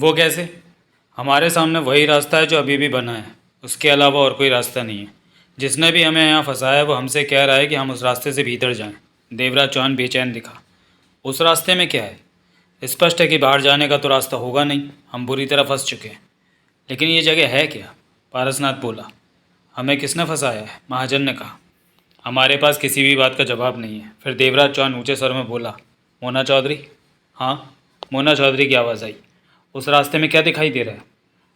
वो कैसे? हमारे सामने वही रास्ता है जो अभी भी बना है, उसके अलावा और कोई रास्ता नहीं है। जिसने भी हमें यहाँ फंसाया है वो हमसे कह रहा है कि हम उस रास्ते से भीतर जाएं। देवराज चौहान बेचैन दिखा। उस रास्ते में क्या है? स्पष्ट है कि बाहर जाने का तो रास्ता होगा नहीं, हम बुरी तरह फंस चुके हैं। लेकिन ये जगह है क्या? पारसनाथ बोला। हमें किसने फंसाया है? महाजन ने कहा। हमारे पास किसी भी बात का जवाब नहीं है। फिर देवराज चौहान ऊंचे स्वर में बोला, मोना चौधरी। हाँ, मोना चौधरी की आवाज़ आई। उस रास्ते में क्या दिखाई दे रहा है?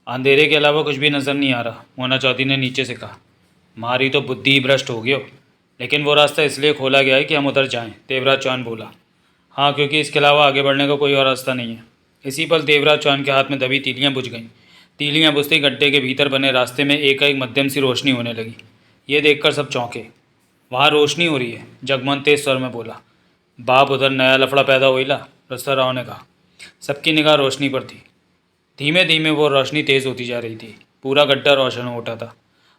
अंधेरे के अलावा कुछ भी नज़र नहीं आ रहा, मोना चौधरी ने नीचे से कहा। हमारी तो बुद्धि ही भ्रष्ट हो गई हो। लेकिन वो रास्ता इसलिए खोला गया है कि हम उधर जाएं, देवराज चौहान बोला। हाँ, क्योंकि इसके अलावा आगे बढ़ने का कोई और रास्ता नहीं है। इसी पल देवराज चौहान के हाथ में दबी तीलियां बुझ गईं। तीलियां बुझते ही गड्ढे के भीतर बने रास्ते में एकाएक मध्यम सी रोशनी होने लगी। ये देखकर सब चौंके। वहाँ रोशनी हो रही है, जगमोहन तेज स्वर में बोला। बाप, उधर नया लफड़ा पैदा हुईला, रस्ता राव ने कहा। सबकी निगाह रोशनी पर थी। धीमे धीमे वो रोशनी तेज़ होती जा रही थी। पूरा गड्ढा रोशन हो उठा था।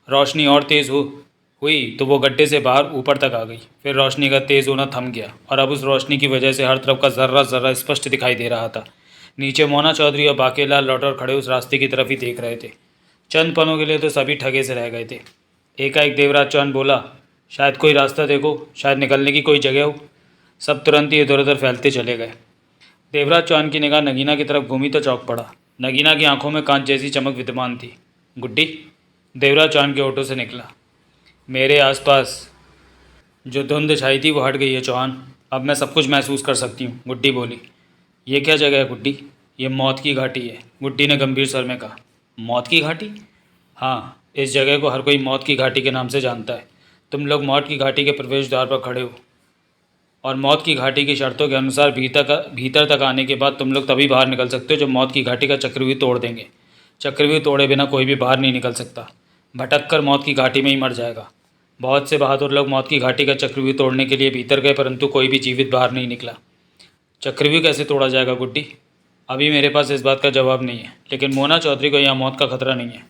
रोशनी और तेज़ हुई तो वो गड्ढे से बाहर ऊपर तक आ गई। फिर रोशनी का तेज़ होना थम गया और अब उस रोशनी की वजह से हर तरफ का ज़र्रा ज़र्रा स्पष्ट दिखाई दे रहा था। नीचे मोना चौधरी और बाकेलाल लौटकर खड़े उस रास्ते की तरफ ही देख रहे थे। चंद पलों के लिए तो सभी ठगे से रह गए थे। एकाएक देवराज चौहान बोला, शायद कोई रास्ता देखो, शायद निकलने की कोई जगह हो। सब तुरंत ही इधर उधर फैलते चले गए। देवराज चौहान की निगाह नगीना की तरफ घूमी तो चौंक पड़ा। नगीना की आंखों में कांच जैसी चमक विद्यमान थी। गुड्डी, देवराज चौहान के ओठों से निकला। मेरे आसपास जो धुंध छाई थी वो हट गई है चौहान। अब मैं सब कुछ महसूस कर सकती हूँ, गुड्डी बोली। ये क्या जगह है गुड्डी? ये मौत की घाटी है, गुड्डी ने गंभीर स्वर में कहा। मौत की घाटी? हाँ, इस जगह को हर कोई मौत की घाटी के नाम से जानता है। तुम लोग मौत की घाटी के प्रवेश द्वार पर खड़े हो और मौत की घाटी की शर्तों के अनुसार भीतर तक आने के बाद तुम लोग तभी बाहर निकल सकते हो जब मौत की घाटी का चक्रव्यूह तोड़ देंगे। चक्रव्यूह तोड़े बिना कोई भी बाहर नहीं निकल सकता। भटक कर मौत की घाटी में ही मर जाएगा। बहुत से बहादुर लोग मौत की घाटी का चक्रव्यूह तोड़ने के लिए भीतर गए, परंतु कोई भी जीवित बाहर नहीं निकला। चक्रव्यूह कैसे तोड़ा जाएगा गुड्डी? अभी मेरे पास इस बात का जवाब नहीं है, लेकिन मोना चौधरी को यहाँ मौत का खतरा नहीं है।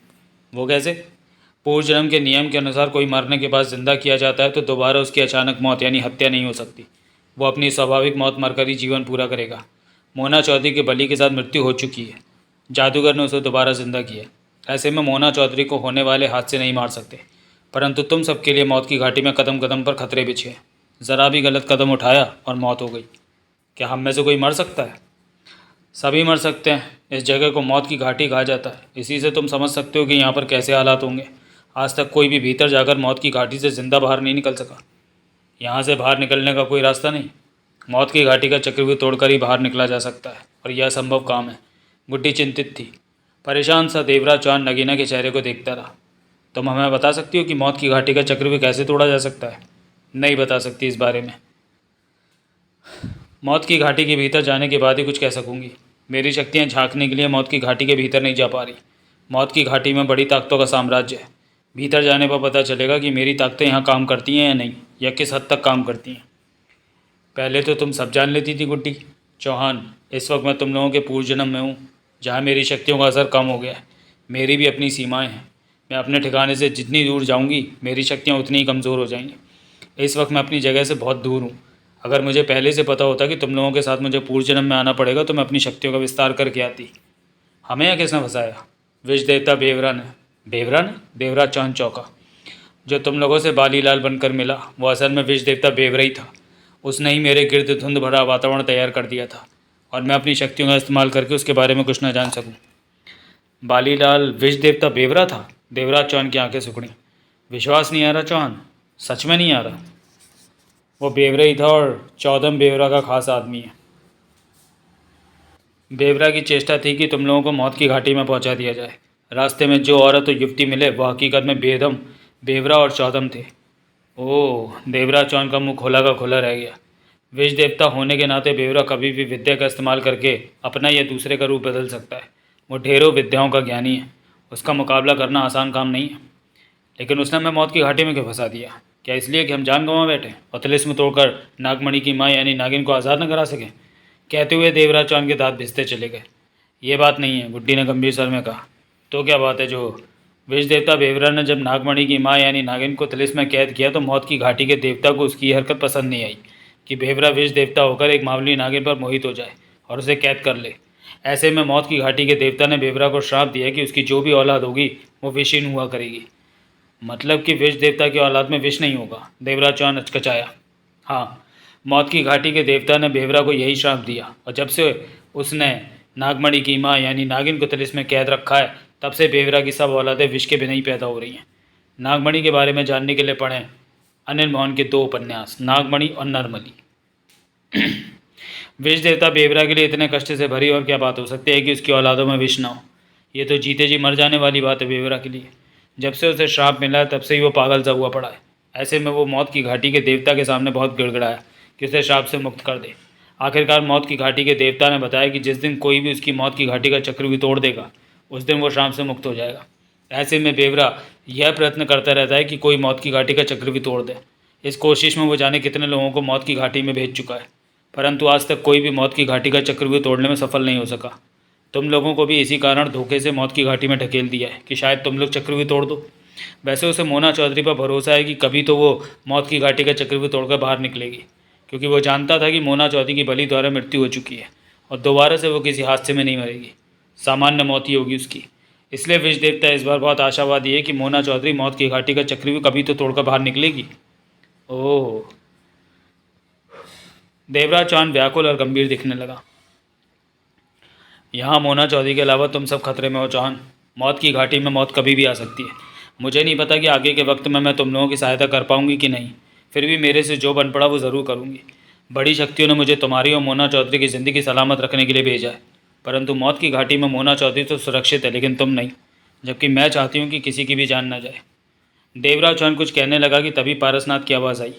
वो कैसे? पूर्व जन्म के नियम के अनुसार कोई मरने के बाद जिंदा किया जाता है तो दोबारा उसकी अचानक मौत यानी हत्या नहीं हो सकती। वो अपनी स्वाभाविक मौत मरकर ही जीवन पूरा करेगा। मोना चौधरी के बलि के साथ मृत्यु हो चुकी है। जादूगर ने उसे दोबारा जिंदा किया। ऐसे में मोना चौधरी को होने वाले हादसे नहीं मार सकते, परंतु तुम सबके लिए मौत की घाटी में कदम कदम पर खतरे बिछे हैं। ज़रा भी गलत कदम उठाया और मौत हो गई। क्या हम में से कोई मर सकता है? सभी मर सकते हैं। इस जगह को मौत की घाटी कहा जाता है। इसी से तुम समझ सकते हो कि यहाँ पर कैसे हालात होंगे। आज तक कोई भी भीतर जाकर मौत की घाटी से ज़िंदा बाहर नहीं निकल सका। यहाँ से बाहर निकलने का कोई रास्ता नहीं। मौत की घाटी का चक्रव्यूह तोड़कर ही बाहर निकला जा सकता है, और यह असंभव काम है। गुड्डी चिंतित थी। परेशान सा देवराज चौहान नगीना के चेहरे को देखता रहा। तुम हमें बता सकती हो कि मौत की घाटी का चक्रव्यूह कैसे तोड़ा जा सकता है? नहीं बता सकती इस बारे में। मौत की घाटी के भीतर जाने के बाद ही कुछ कह सकूंगी। मेरी शक्तियाँ झांकने के लिए मौत की घाटी के भीतर नहीं जा पा रही। मौत की घाटी में बड़ी ताकतों का साम्राज्य है। भीतर जाने पर पता चलेगा कि मेरी ताकतें यहाँ काम करती हैं या नहीं, या किस हद तक काम करती हैं। पहले तो तुम सब जान लेती थी गुड्डी। चौहान, इस वक्त मैं तुम लोगों के पूर्व जन्म में हूँ, जहाँ मेरी शक्तियों का असर कम हो गया है। मेरी भी अपनी सीमाएं हैं। मैं अपने ठिकाने से जितनी दूर जाऊँगी मेरी शक्तियाँ उतनी ही कमज़ोर हो जाएंगी। इस वक्त मैं अपनी जगह से बहुत दूर हूँ। अगर मुझे पहले से पता होता कि तुम लोगों के साथ मुझे पूर्व जन्म में आना पड़ेगा तो मैं अपनी शक्तियों का विस्तार करके आती। हमें यहाँ किसने फंसाया? विष देवता बेवरा ने। बेवरा ने? देवराज चौहान चौंका। जो तुम लोगों से बालीलाल बनकर मिला वो असल में विष देवता बेवरा ही था। उसने ही मेरे गिर्द धुंध भरा वातावरण तैयार कर दिया था, और मैं अपनी शक्तियों का इस्तेमाल करके उसके बारे में कुछ न जान सकूं। बालीलाल विष देवता बेवरा था? देवराज चौहान की आंखें सिकुड़ी। विश्वास नहीं आ रहा चौहान, सच में नहीं आ रहा। वो बेवरा ही था, और चौदम बेवरा का खास आदमी है। बेवरा की चेष्टा थी कि तुम लोगों को मौत की घाटी में पहुंचा दिया जाए। रास्ते में जो औरत और युवती मिले वह हकीकत में बेदम बेवरा और चौदम थे। ओह, देवराज चौहान का मुंह खोला का खोला रह गया। विष देवता होने के नाते बेवरा कभी भी विद्या का इस्तेमाल करके अपना या दूसरे का रूप बदल सकता है। वो ढेरों विद्याओं का ज्ञानी है। उसका मुकाबला करना आसान काम नहीं है। लेकिन उसने हमें मौत की घाटी में क्यों फंसा दिया? क्या इसलिए कि हम जान गंवा बैठे और तिलिस्म तोड़कर नागमणि की माँ यानी नागिन को आज़ाद न करा सकें? कहते हुए देवराज चौहान के दांत भिसते चले गए। ये बात नहीं है, गुड्डी ने गंभीर स्वर में कहा। तो क्या बात है? जो विष देवता बेवरा ने जब नागमणि की माँ यानी नागिन को तिलिस्म में कैद किया तो मौत की घाटी के देवता को उसकी हरकत पसंद नहीं आई कि बेवरा विष देवता होकर एक मामूली नागिन पर मोहित हो जाए और उसे कैद कर ले। ऐसे में मौत की घाटी के देवता ने बेवरा को श्राप दिया कि उसकी जो भी औलाद होगी वो विषहीन हुआ करेगी। मतलब कि विष देवता की औलाद में विष नहीं होगा? देवराज चौहान अचकचाया। हाँ, मौत की घाटी के देवता ने बेवरा को यही श्राप दिया, और जब से उसने नागमणि की माँ यानी नागिन को तिलिस्म में कैद रखा है, तब से बेवरा की सब औलादें विष के बिना ही पैदा हो रही हैं। नागमणि के बारे में जानने के लिए पढ़ें अनिल मोहन के 2 उपन्यास, नागमणि और नरमली। विष देवता बेवरा के लिए इतने कष्ट से भरी और क्या बात हो सकती है कि उसकी औलादों में विष ना हो? ये तो जीते जी मर जाने वाली बात है बेवरा के लिए। जब से उसे श्राप मिला है तब से ही वो पागल सा हुआ पड़ा है। ऐसे में वो मौत की घाटी के देवता के सामने बहुत गिड़गिड़ाया कि उसे श्राप से मुक्त कर दे। आखिरकार मौत की घाटी के देवता ने बताया कि जिस दिन कोई भी उसकी मौत की घाटी का चक्र भी तोड़ देगा, उस दिन वो श्राप से मुक्त हो जाएगा। ऐसे में बेवरा यह प्रयत्न करता रहता है कि कोई मौत की घाटी का चक्र भी तोड़ दे। इस कोशिश में वो जाने कितने लोगों को मौत की घाटी में भेज चुका है, परंतु आज तक कोई भी मौत की घाटी का चक्र भी तोड़ने में सफल नहीं हो सका। तुम लोगों को भी इसी कारण धोखे से मौत की घाटी में ढकेल दिया है कि शायद तुम लोग चक्र भी तोड़ दो। वैसे उसे मोना चौधरी पर भरोसा है कि कभी तो वो मौत की घाटी का चक्र भी तोड़कर बाहर निकलेगी, क्योंकि वो जानता था कि मोना चौधरी की बलि द्वारा मृत्यु हो चुकी है और दोबारा से वो किसी हादसे में नहीं मरेगी, सामान्य मौत ही होगी उसकी। इसलिए विष देवता इस बार बहुत आशावादी है कि मोना चौधरी मौत की घाटी का चक्र भी कभी तो तोड़कर बाहर निकलेगी। ओह! देवराज चौहान व्याकुल और गंभीर दिखने लगा। यहाँ मोना चौधरी के अलावा तुम सब खतरे में हो चौहान। मौत की घाटी में मौत कभी भी आ सकती है। मुझे नहीं पता कि आगे के वक्त में मैं तुम लोगों की सहायता कर पाऊंगी कि नहीं, फिर भी मेरे से जो बन पड़ा वो ज़रूर करूंगी। बड़ी शक्तियों ने मुझे तुम्हारी और मोना चौधरी की ज़िंदगी सलामत रखने के लिए भेजा है, परंतु मौत की घाटी में मोना चौधरी तो सुरक्षित है, लेकिन तुम नहीं, जबकि मैं चाहती हूँ कि किसी की भी जान न जाए। देवराज चौहान कुछ कहने लगा कि तभी पारसनाथ की आवाज़ आई।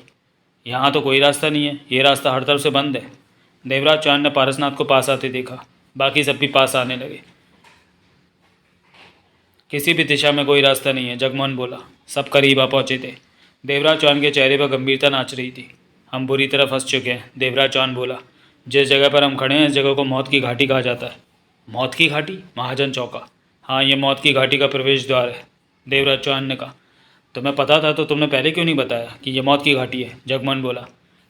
यहाँ तो कोई रास्ता नहीं है, ये रास्ता हर तरफ से बंद है। देवराज चौहान ने पारसनाथ को पास आते देखा। बाकी सब भी पास आने लगे। किसी भी दिशा में कोई रास्ता नहीं है, जगमोहन बोला। सब करीब आ पहुँचे थे। देवराज चौहान के चेहरे पर गंभीरता नाच रही थी। हम बुरी तरह फंस चुके हैं, देवराज चौहान बोला। जिस जगह पर हम खड़े हैं इस जगह को मौत की घाटी कहा जाता है। मौत की घाटी? महाजन चौंका। हाँ, ये मौत की घाटी का प्रवेश द्वार है, देवराज चौहान ने कहा। तुम्हें पता था तो तुमने पहले क्यों नहीं बताया कि यह मौत की घाटी है? जगमोहन बोला।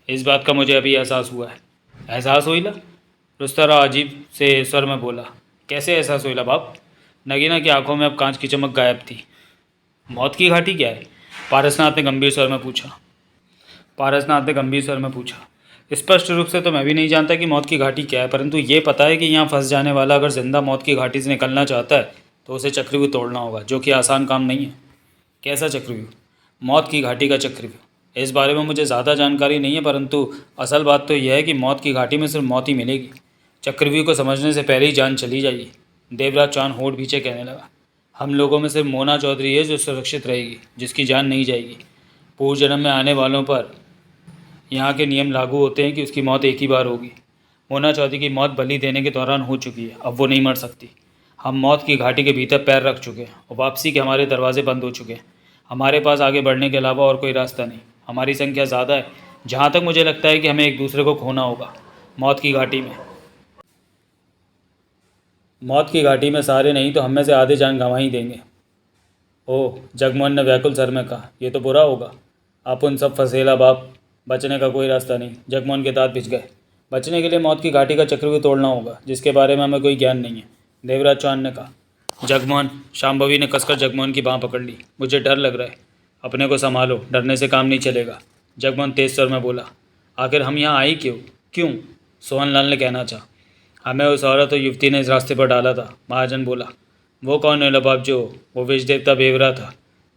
इस बात का मुझे अभी एहसास हुआ है। एहसास होइला? रुस्तरा अजीब से स्वर में बोला। कैसे एहसास होइला बाप? नगीना की आंखों में अब कांच की चमक गायब थी। मौत की घाटी क्या है? पारसनाथ ने गंभीर स्वर में पूछा। स्पष्ट रूप से तो मैं भी नहीं जानता कि मौत की घाटी क्या है, परंतु ये पता है कि यहाँ फंस जाने वाला अगर जिंदा मौत की घाटी से निकलना चाहता है तो उसे चक्रव्यूह तोड़ना होगा, जो कि आसान काम नहीं है। कैसा चक्रव्यूह? मौत की घाटी का चक्रव्यूह। इस बारे में मुझे ज़्यादा जानकारी नहीं है, परंतु असल बात तो यह है कि मौत की घाटी में सिर्फ मौत ही मिलेगी। चक्रव्यूह को समझने से पहले ही जान चली जाएगी। देवराज चौहान होठ भींचे कहने लगा। हम लोगों में सिर्फ मोना चौधरी है जो सुरक्षित रहेगी, जिसकी जान नहीं जाएगी। पूर्व जन्म में आने वालों पर यहाँ के नियम लागू होते हैं कि उसकी मौत एक ही बार होगी। मोना चौधरी की मौत बलि देने के दौरान हो चुकी है, अब वो नहीं मर सकती। हम मौत की घाटी के भीतर पैर रख चुके हैं और वापसी के हमारे दरवाजे बंद हो चुके हैं। हमारे पास आगे बढ़ने के अलावा और कोई रास्ता नहीं। हमारी संख्या ज़्यादा है, जहाँ तक मुझे लगता है कि हमें एक दूसरे को खोना होगा। मौत की घाटी में सारे नहीं तो हम में से आधे जान गंवा ही देंगे। ओह, जगमोहन ने व्याकुल स्वर में कहा। ये तो बुरा होगा। आप उन सब फसेला बाप, बचने का कोई रास्ता नहीं। जगमोहन के दांत पिच गए। बचने के लिए मौत की घाटी का चक्रव्यूह तोड़ना होगा, जिसके बारे में हमें कोई ज्ञान नहीं है, देवराज चौहान ने कहा। जगमोहन, शांभवी ने कसकर जगमोहन की बाँह पकड़ ली। मुझे डर लग रहा है। अपने को संभालो, डरने से काम नहीं चलेगा, जगमोहन तेज स्वर में बोला। आखिर हम यहाँ आए क्यों? सोहनलाल ने कहना चाहा। हमें उस औरत और युवती ने इस रास्ते पर डाला था, महाजन बोला। वो कौन है लबाब? वो विष देवता बेवरा था,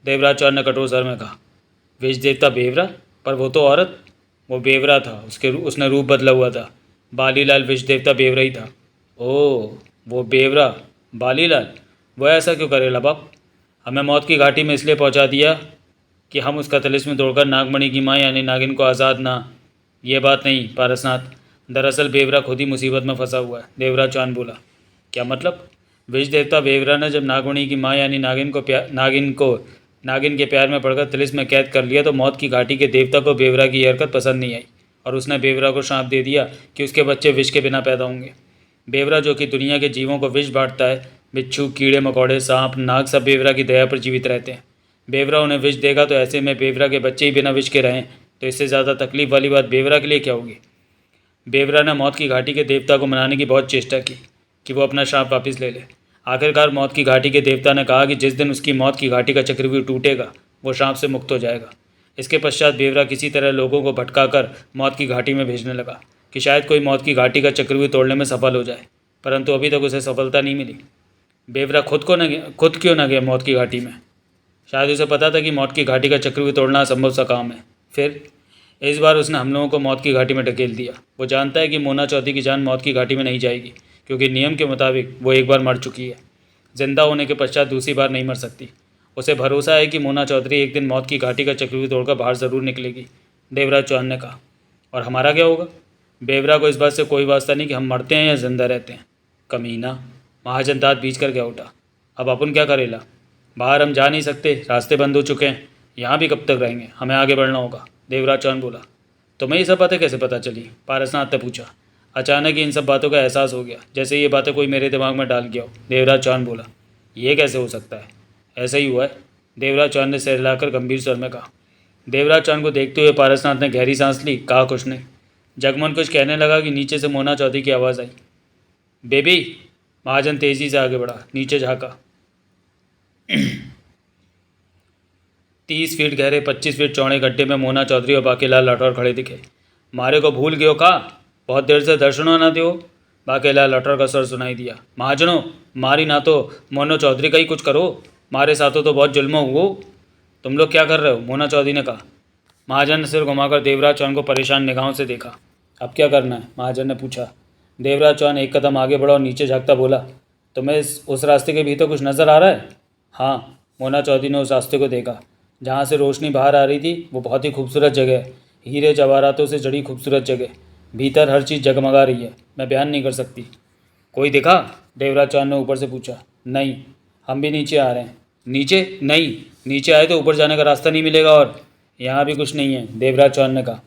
देवराज चौहान ने कठोर स्वर में कहा। विष देवता बेवरा? पर वो तो औरत। वो बेवरा था, उसने रूप बदला हुआ था। बालीलाल विष देवता बेवरा ही था। ओह, वो बेवरा बालीलाल, वो ऐसा क्यों करे लबाब? हमें मौत की घाटी में इसलिए पहुंचा दिया कि हम उसका तिलिस्म तोड़कर नागमणि की माँ यानी नागिन को आज़ाद ना। ये बात नहीं पारसनाथ, दरअसल बेवरा खुद ही मुसीबत में फंसा हुआ है, देवराज चौहान बोला। क्या मतलब? विष देवता बेवरा ने जब नागमणि की माँ यानी नागिन के प्यार में पड़कर तिलिस्म में कैद कर लिया तो मौत की घाटी के देवता को बेवरा की हरकत पसंद नहीं आई और उसने बेवरा को श्राप दे दिया कि उसके बच्चे विष के बिना पैदा होंगे। बेवरा जो कि दुनिया के जीवों को विष बांटता है, बिच्छू, कीड़े मकोड़े, सांप, नाग सब बेवरा की दया पर जीवित रहते हैं। बेवरा उन्हें विष देगा तो ऐसे में बेवरा के बच्चे ही बिना विष के रहें तो इससे ज़्यादा तकलीफ वाली बात बेवरा के लिए क्या होगी? बेवरा ने मौत की घाटी के देवता को मनाने की बहुत चेष्टा की कि वो अपना श्राप वापस ले ले। आखिरकार मौत की घाटी के देवता ने कहा कि जिस दिन उसकी मौत की घाटी का चक्रव्यूह टूटेगा वो श्राप से मुक्त हो जाएगा। इसके पश्चात बेवरा किसी तरह लोगों को भटकाकर मौत की घाटी में भेजने लगा कि शायद कोई मौत की घाटी का चक्रव्यूह तोड़ने में सफल हो जाए, परंतु अभी तक उसे सफलता नहीं मिली। बेवरा खुद क्यों न गया मौत की घाटी में? शायद उसे पता था कि मौत की घाटी का चक्रव्यूह तोड़ना असंभव सा काम है। फिर इस बार उसने हम लोगों को मौत की घाटी में ढकेल दिया। वो जानता है कि मोना चौधरी की जान मौत की घाटी में नहीं जाएगी, क्योंकि नियम के मुताबिक वो एक बार मर चुकी है। जिंदा होने के पश्चात दूसरी बार नहीं मर सकती। उसे भरोसा है कि मोना चौधरी एक दिन मौत की घाटी का चक्रव्यूह तोड़कर बाहर ज़रूर निकलेगी। देवराज चौहान ने कहा। और हमारा क्या होगा? बेवरा को इस बात से कोई वास्ता नहीं कि हम मरते हैं या जिंदा रहते हैं। कमीना, महाजन दांत बीच कर क्या उठा। अब अपन क्या करेला? बाहर हम जा नहीं सकते, रास्ते बंद हो चुके हैं। यहाँ भी कब तक रहेंगे? हमें आगे बढ़ना होगा। देवराज चौहान बोला। तुम्हें ये सब बातें कैसे पता चली? पारसनाथ ने पूछा। अचानक ही इन सब बातों का एहसास हो गया, जैसे ये बातें कोई मेरे दिमाग में डाल गया हो। देवराज चौहान बोला। ये कैसे हो सकता है? ऐसा ही हुआ है, देवराज चौहान ने सिर हिलाकर गंभीर स्वर में कहा। देवराज चौहान को देखते हुए पारसनाथ ने गहरी सांस ली। कहा कुछ नहीं। जगमोहन कुछ कहने लगा कि नीचे से मोना चौधरी की आवाज़ आई। बेबी। महाजन तेज़ी से आगे बढ़ा, नीचे झाँका। 30 फीट गहरे 25 फीट चौड़े गड्ढे में मोना चौधरी और बाकेलाल राठौर खड़े दिखे। मारे को भूल गयो का? बहुत देर से दर्शनों ना दो। बाकेलाल राठौर का स्वर सुनाई दिया। महाजनों, मारी ना तो मोनो चौधरी का ही कुछ करो। मारे साथों तो बहुत जुल्म हुओ। तुम लोग क्या कर रहे हो? मोना चौधरी ने कहा। महाजन ने सिर घुमाकर देवराज चौहान को परेशान निगाहों से देखा। अब क्या करना है? महाजन ने पूछा। देवराज चौहान एक कदम आगे बढ़ा और नीचे झाँकता बोला। तुम्हें उस रास्ते के भीतर कुछ नज़र आ रहा है? हाँ। मोना चौधरी ने उस रास्ते को देखा जहाँ से रोशनी बाहर आ रही थी। वो बहुत ही खूबसूरत जगह है, हीरे जवाहरातों से जड़ी खूबसूरत जगह। भीतर हर चीज़ जगमगा रही है, मैं बयान नहीं कर सकती। कोई दिखा? देवराज चौहान ने ऊपर से पूछा। नहीं, हम भी नीचे आ रहे हैं। नीचे? नहीं, नीचे आए तो ऊपर जाने का रास्ता नहीं मिलेगा। और यहाँ भी कुछ नहीं है, देवराज चौहान ने कहा।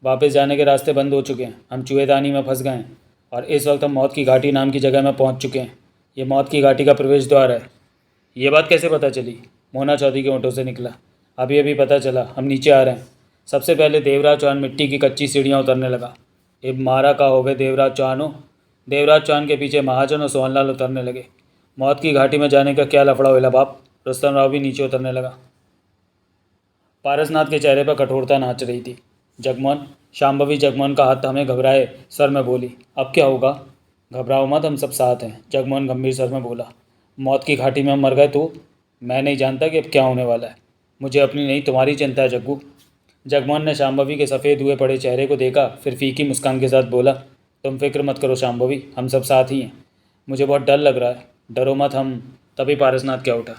वापस जाने के रास्ते बंद हो चुके हैं। हम चूहेदानी में फंस गए हैं और इस वक्त हम मौत की घाटी नाम की जगह में पहुँच चुके हैं। ये मौत की घाटी का प्रवेश द्वार है। ये बात कैसे पता चली? मोना चौधरी के होठों से निकला। अभी अभी पता चला, हम नीचे आ रहे हैं। सबसे पहले देवराज चौहान मिट्टी की कच्ची सीढ़ियाँ उतरने लगा। अब मारा का हो गए देवराज चौहानों। देवराज चौहान के पीछे महाजन और सोहनलाल उतरने लगे। मौत की घाटी में जाने का क्या लफड़ा हुआ बाप? रुस्तम राव भी नीचे उतरने लगा। पारसनाथ के चेहरे पर कठोरता नाच रही थी। जगमोहन, शांभवी जगमोहन का हाथ थामे घबराए सर में बोली। अब क्या होगा? घबराओ मत, हम सब साथ हैं। जगमोहन गंभीर स्वर में बोला। मौत की घाटी में हम मर गए तो? मैं नहीं जानता कि अब क्या होने वाला है। मुझे अपनी नहीं तुम्हारी चिंता है जग्गू। जगमोहन ने शांभवी के सफ़ेद हुए पड़े चेहरे को देखा, फिर फीकी मुस्कान के साथ बोला। तुम फिक्र मत करो शांभवी, हम सब साथ ही हैं। मुझे बहुत डर लग रहा है। डरो मत। हम तभी पारसनाथ क्या उठा।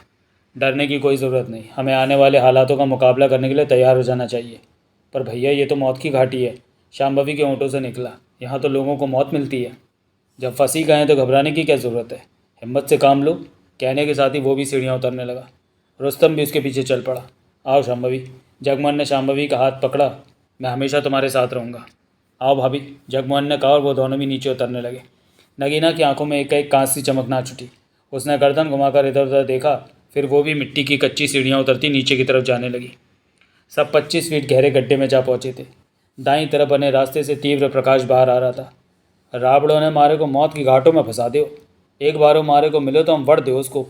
डरने की कोई ज़रूरत नहीं, हमें आने वाले हालातों का मुकाबला करने के लिए तैयार हो जाना चाहिए। पर भैया, ये तो मौत की घाटी है। शांभवी के होंठों से निकला। यहाँ तो लोगों को मौत मिलती है। जब फंसी गए तो घबराने की क्या ज़रूरत है? हिम्मत से काम लो। कहने के साथ ही वो भी सीढ़ियाँ उतरने लगा। रुस्तम भी उसके पीछे चल पड़ा। आओ शांभवी। जगमोहन ने शांभवी का हाथ पकड़ा। मैं हमेशा तुम्हारे साथ रहूँगा। आओ भाभी, जगमोहन ने कहा और वो दोनों भी नीचे उतरने लगे। नगीना की आंखों में एक कांच सी चमक नाच उठी। उसने गर्दन घुमाकर इधर उधर देखा, फिर वो भी मिट्टी की कच्ची सीढ़ियाँ उतरती नीचे की तरफ जाने लगी। सब 25 फीट गहरे गड्ढे में जा पहुँचे थे। दाईं तरफ बने रास्ते से तीव्र प्रकाश बाहर आ रहा था। राबड़ों ने मारे को मौत की घाटों में फंसा दो। एक बार मारे को मिले तो हम वड़ दो उसको।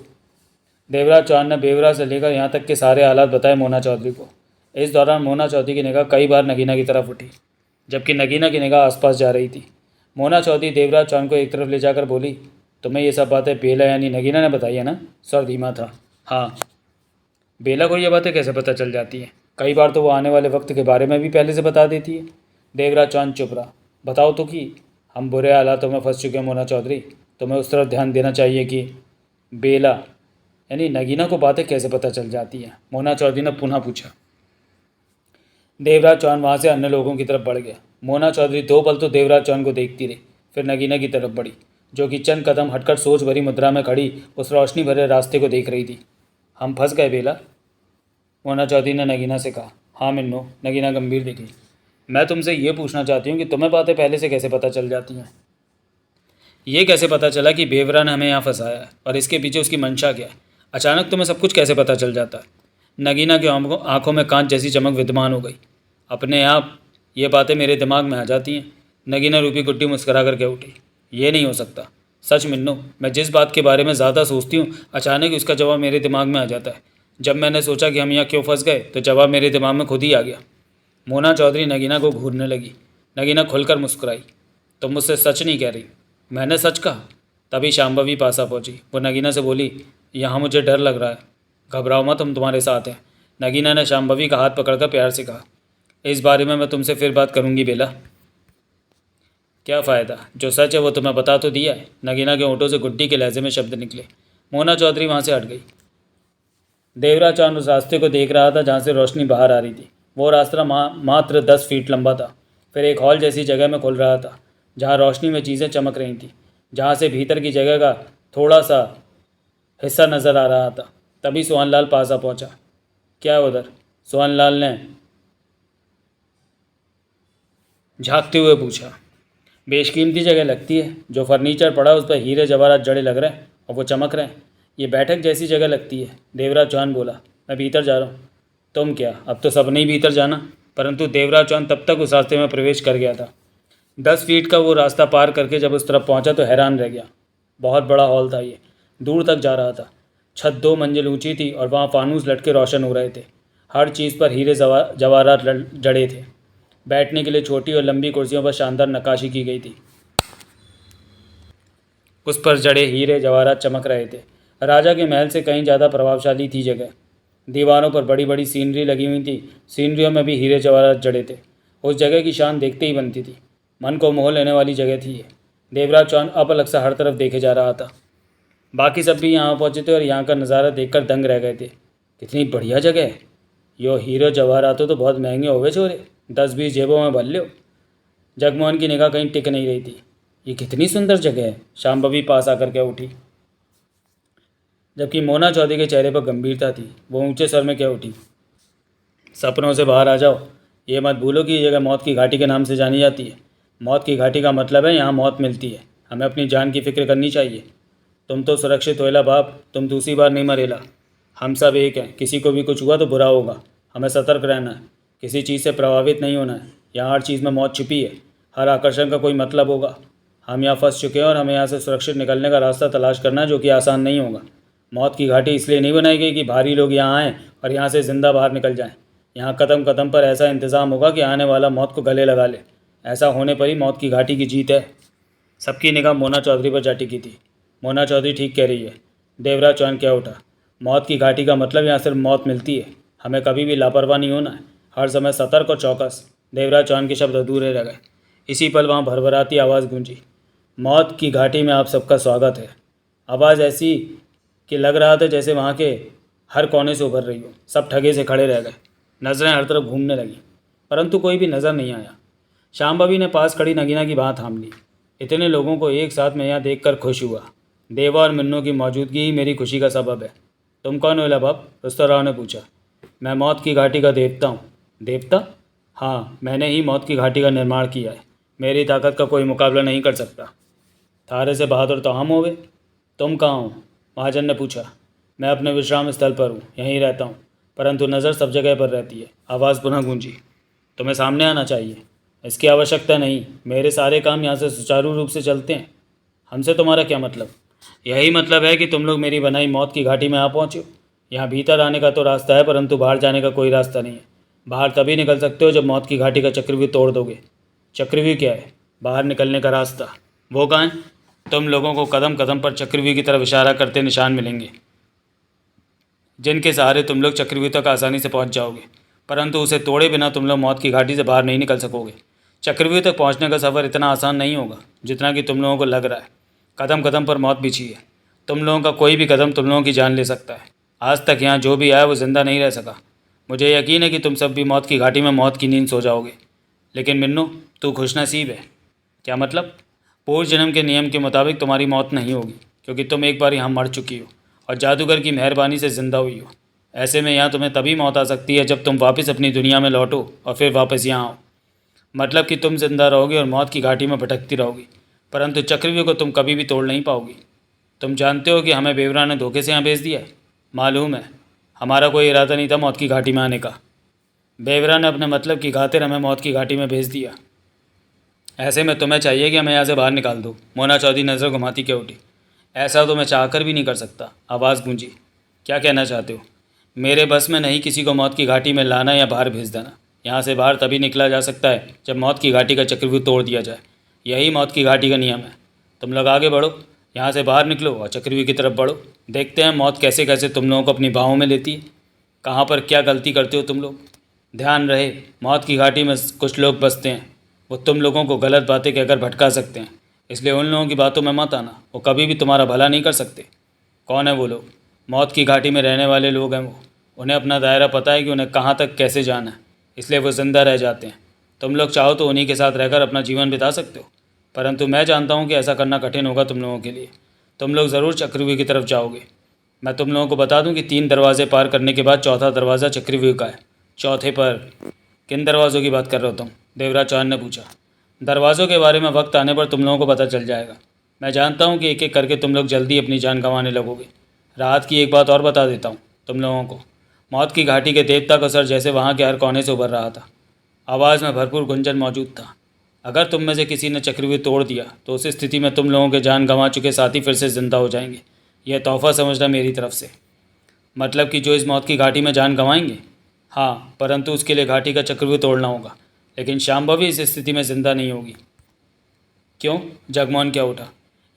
देवराज चौहान ने बेवरा से लेकर यहाँ तक के सारे हालात बताए मोना चौधरी को। इस दौरान मोना चौधरी की निगाह कई बार नगीना की तरफ उठी, जबकि नगीना की निगाह आसपास जा रही थी। मोना चौधरी देवराज चौहान को एक तरफ ले जाकर बोली। तुम्हें ये सब बातें बेला यानी नगीना ने बताई है ना? स्वर धीमा था। हाँ। बेला को ये बातें कैसे पता चल जाती हैं? कई बार तो वो आने वाले वक्त के बारे में भी पहले से बता देती है। देवराज चौहान चुप रहा। बताओ तो कि हम बुरे हालातों में फंस चुके हैं मोना चौधरी। तुम्हें उस तरफ ध्यान देना चाहिए कि बेला यानी नगीना को बातें कैसे पता चल जाती हैं? मोना चौधरी ने पुनः पूछा। देवराज चौहान वहाँ से अन्य लोगों की तरफ बढ़ गया। मोना चौधरी 2 पल तो देवराज चौहान को देखती रही, फिर नगीना की तरफ बढ़ी, जो कि चंद कदम हटकर सोच भरी मुद्रा में खड़ी उस रोशनी भरे रास्ते को देख रही थी। हम फंस गए बेला? मोना चौधरी ने नगीना से कहा। हाँ मिन्नो, नगीना गंभीर दिखी। मैं तुमसे ये पूछना चाहती हूँ कि तुम्हें बातें पहले से कैसे पता चल जाती हैं? ये कैसे पता चला कि बेवरा ने हमें यहाँ फंसाया है और इसके पीछे उसकी मंशा क्या है? अचानक तुम्हें सब कुछ कैसे पता चल जाता है? नगीना की आंखों में कांच जैसी चमक विद्यमान हो गई। अपने आप ये बातें मेरे दिमाग में आ जाती हैं। नगीना रूपी गुड्डी मुस्करा कर के उठी। ये नहीं हो सकता। सच मिन्नू, मैं जिस बात के बारे में ज़्यादा सोचती हूँ अचानक उसका जवाब मेरे दिमाग में आ जाता है। जब मैंने सोचा कि हम यहाँ क्यों फंस गए तो जवाब मेरे दिमाग में खुद ही आ गया। मोना चौधरी नगीना को घूरने लगी। नगीना खुलकर मुस्कुराई। तुम मुझसे सच नहीं कह रही? मैंने सच कहा। तभी शांभवी पास आ पहुंची। वो नगीना से बोली, यहाँ मुझे डर लग रहा है। घबराओ मत, हम तुम्हारे साथ हैं। नगीना ने शांभवी का हाथ पकड़कर प्यार से कहा, इस बारे में मैं तुमसे फिर बात करूंगी बेला। क्या फ़ायदा, जो सच है वो तुम्हें बता तो दिया है। नगीना के होंठों से गुड्डी के लहजे में शब्द निकले। मोना चौधरी वहाँ से हट गई। देवरा चांद उस रास्ते को देख रहा था जहाँ से रोशनी बाहर आ रही थी। वो रास्ता मात्र 10 फीट लंबा था। फिर एक हॉल जैसी जगह में खुल रहा था जहाँ रोशनी में चीज़ें चमक रही थीं, जहाँ से भीतर की जगह का थोड़ा सा हिस्सा नज़र आ रहा था। तभी सोहनलाल पास आ पहुँचा। क्या है उधर? सोहनलाल ने झांकते हुए पूछा। बेशकीमती जगह लगती है, जो फर्नीचर पड़ा उस पर हीरे जवाहरात जड़े लग रहे हैं और वो चमक रहे हैं। ये बैठक जैसी जगह लगती है। देवराज चौहान बोला। मैं भीतर जा रहा हूँ। तुम क्या, अब तो सबने ही भीतर जाना। परंतु देवराज चौहान तब तक उस रास्ते में प्रवेश कर गया था। 10 फीट का वो रास्ता पार करके जब उस तरफ पहुंचा तो हैरान रह गया। बहुत बड़ा हॉल था ये, दूर तक जा रहा था। छत 2 मंजिल ऊंची थी और वहाँ फानूस लटके रोशन हो रहे थे। हर चीज़ पर हीरे जवाहरात जड़े थे। बैठने के लिए छोटी और लंबी कुर्सियों पर शानदार नक्काशी की गई थी। उस पर जड़े हीरे जवाहरात चमक रहे थे। राजा के महल से कहीं ज़्यादा प्रभावशाली थी जगह। दीवारों पर बड़ी बड़ी सीनरी लगी हुई थी। सीनरियों में भी हीरे जवाहरात जड़े थे। उस जगह की शान देखते ही बनती थी। मन को मोह लेने वाली जगह थी ये। देवराज चौहान अपलक सा हर तरफ देखे जा रहा था। बाकी सब भी यहाँ पहुँचे थे और यहाँ का नज़ारा देखकर दंग रह गए थे। कितनी बढ़िया जगह है। यो हीरो जवाहरातों तो बहुत महंगे हो गए छोरे, 10-20 जेबों में भर लो। जगमोहन की निगाह कहीं टिक नहीं रही थी। ये कितनी सुंदर जगह है। शांभवी पास आकर के उठी, जबकि मोना चौधरी के चेहरे पर गंभीरता थी। वो ऊंचे स्वर में कह उठी, सपनों से बाहर आ जाओ। ये मत भूलो कि ये जगह मौत की घाटी के नाम से जानी जाती है। मौत की घाटी का मतलब है यहाँ मौत मिलती है। हमें अपनी जान की फिक्र करनी चाहिए। तुम तो सुरक्षित होएला बाप, तुम दूसरी बार नहीं मरेला। हम सब एक हैं, किसी को भी कुछ हुआ तो बुरा होगा। हमें सतर्क रहना है, किसी चीज़ से प्रभावित नहीं होना है। यहाँ हर चीज़ में मौत छिपी है। हर आकर्षण का कोई मतलब होगा। हम यहाँ फंस चुके हैं और हमें यहाँ से सुरक्षित निकलने का रास्ता तलाश करना है, जो कि आसान नहीं होगा। मौत की घाटी इसलिए नहीं बनाई गई कि भारी लोग यहाँ आएँ और यहाँ से ज़िंदा बाहर निकल जाएँ। यहाँ कदम कदम पर ऐसा इंतज़ाम होगा कि आने वाला मौत को गले लगा ले। ऐसा होने पर ही मौत की घाटी की जीत है। सबकी निगाह मोना चौधरी पर जा टिकी थी। मोना चौधरी ठीक कह रही है। देवराज चौहान क्या उठा। मौत की घाटी का मतलब यहाँ सिर्फ मौत मिलती है। हमें कभी भी लापरवाह नहीं होना है, हर समय सतर्क और चौकस। देवराज चौहान के शब्द अधूरे रह गए। इसी पल वहाँ भरभराती आवाज़ गूंजी, मौत की घाटी में आप सबका स्वागत है। आवाज़ ऐसी कि लग रहा था जैसे वहाँ के हर कोने से उभर रही हो। सब ठगे से खड़े रह गए, नज़रें हर तरफ घूमने लगी, परंतु कोई भी नज़र नहीं आया। शांभवी ने पास खड़ी नगीना की बात थाम ली। इतने लोगों को एक साथ मैं यहाँ देखकर खुश हुआ। देवा और मिन्नू की मौजूदगी ही मेरी खुशी का सबब है। तुम कौन हो बाप? रुस्तम राव ने पूछा। मैं मौत की घाटी का देवता हूँ। देवता? हाँ, मैंने ही मौत की घाटी का निर्माण किया है। मेरी ताकत का कोई मुकाबला नहीं कर सकता। थारे से बहादुर तो हम हो गए। तुम कहाँ हो? महाजन ने पूछा। मैं अपने विश्राम स्थल पर हूँ, यहीं रहता हूँ, परंतु नज़र सब जगह पर रहती है। आवाज़ पुनः गूंजी। तुम्हें सामने आना चाहिए। इसकी आवश्यकता नहीं, मेरे सारे काम यहाँ से सुचारू रूप से चलते हैं। हमसे तुम्हारा क्या मतलब? यही मतलब है कि तुम लोग मेरी बनाई मौत की घाटी में आ पहुँचे हो। यहाँ भीतर आने का तो रास्ता है, परंतु बाहर जाने का कोई रास्ता नहीं है। बाहर तभी निकल सकते हो जब मौत की घाटी का चक्रव्यूह तोड़ दोगे। चक्रव्यूह क्या है? बाहर निकलने का रास्ता। वो कहाँ है? तुम लोगों को कदम कदम पर चक्रव्यूह की तरफ इशारा करते निशान मिलेंगे, जिनके सहारे तुम लोग चक्रव्यूह तक आसानी से पहुंच जाओगे, परंतु उसे तोड़े बिना तुम लोग मौत की घाटी से बाहर नहीं निकल सकोगे। चक्रव्यूह तक पहुंचने का सफ़र इतना आसान नहीं होगा जितना कि तुम लोगों को लग रहा है। कदम कदम पर मौत बिछी है। तुम लोगों का कोई भी कदम तुम लोगों की जान ले सकता है। आज तक यहाँ जो भी आया वो ज़िंदा नहीं रह सका। मुझे यकीन है कि तुम सब भी मौत की घाटी में मौत की नींद सो जाओगे। लेकिन मिन्नू, तू खुशनसीब है। क्या मतलब? पूर्व जन्म के नियम के मुताबिक तुम्हारी मौत नहीं होगी, क्योंकि तुम एक बार यहाँ मर चुकी हो और जादूगर की मेहरबानी से ज़िंदा हुई हो। ऐसे में यहाँ तुम्हें तभी मौत आ सकती है जब तुम वापस अपनी दुनिया में लौटो और फिर वापस यहाँ आओ। मतलब कि तुम जिंदा रहोगे और मौत की घाटी में भटकती रहोगी, परंतु चक्रव्यूह को तुम कभी भी तोड़ नहीं पाओगी। तुम जानते हो कि हमें बेवरा ने धोखे से यहाँ भेज दिया है। मालूम है, हमारा कोई इरादा नहीं था मौत की घाटी में आने का। बेवरा ने अपने मतलब की खातिर हमें मौत की घाटी में भेज दिया। ऐसे में तुम्हें चाहिए कि हमें यहाँ से बाहर निकाल दो। मोना चौधरी नज़र घुमाती क्या उठी। ऐसा तो मैं चाहकर भी नहीं कर सकता, आवाज़ गूंजी। क्या कहना चाहते हो? मेरे बस में नहीं किसी को मौत की घाटी में लाना या बाहर भेज देना। यहाँ से बाहर तभी निकला जा सकता है जब मौत की घाटी का चक्रव्यूह तोड़ दिया जाए। यही मौत की घाटी का नियम है। तुम लोग आगे बढ़ो, यहाँ से बाहर निकलो और चक्रव्यूह की तरफ बढ़ो। देखते हैं मौत कैसे कैसे तुम लोगों को अपनी बाहों में लेती है। कहाँ पर क्या गलती करते हो तुम लोग। ध्यान रहे, मौत की घाटी में कुछ लोग बसते हैं। वो तुम लोगों को गलत बातें कहकर भटका सकते हैं, इसलिए उन लोगों की बातों में मत आना। वो कभी भी तुम्हारा भला नहीं कर सकते। कौन है वो लोग? मौत की घाटी में रहने वाले लोग हैं वो। उन्हें अपना दायरा पता है कि उन्हें कहाँ तक कैसे जाना है, इसलिए वो ज़िंदा रह जाते हैं। तुम लोग चाहो तो उन्हीं के साथ रहकर अपना जीवन बिता सकते हो, परंतु मैं जानता हूँ कि ऐसा करना कठिन होगा तुम लोगों के लिए। तुम लोग ज़रूर चक्रव्यूह की तरफ जाओगे। मैं तुम लोगों को बता दूं कि 3 दरवाजे पार करने के बाद चौथा दरवाज़ा चक्रव्यूह का है। चौथे पर किन दरवाज़ों की बात कर रहे हो तुम? देवराज चौहान ने पूछा। दरवाज़ों के बारे में वक्त आने पर तुम लोगों को पता चल जाएगा। मैं जानता हूँ कि एक एक करके तुम लोग जल्दी अपनी जान गंवाने लगोगे। राहत की एक बात और बता देता हूँ तुम लोगों को। मौत की घाटी के देवता का सर जैसे वहाँ के हर कोने से उभर रहा था। आवाज़ में भरपूर गुंजन मौजूद था। अगर तुम में से किसी ने चक्रव्यूह तोड़ दिया तो उस स्थिति में तुम लोगों के जान गंवा चुके साथी फिर से ज़िंदा हो जाएंगे। यह तोहफ़ा समझना मेरी तरफ से। मतलब कि जो इस मौत की घाटी में जान गंवाएंगे? हाँ, परंतु उसके लिए घाटी का चक्रव्यूह तोड़ना होगा। लेकिन शांभवी इस स्थिति में ज़िंदा नहीं होगी। क्यों? जगमोहन क्या उठा।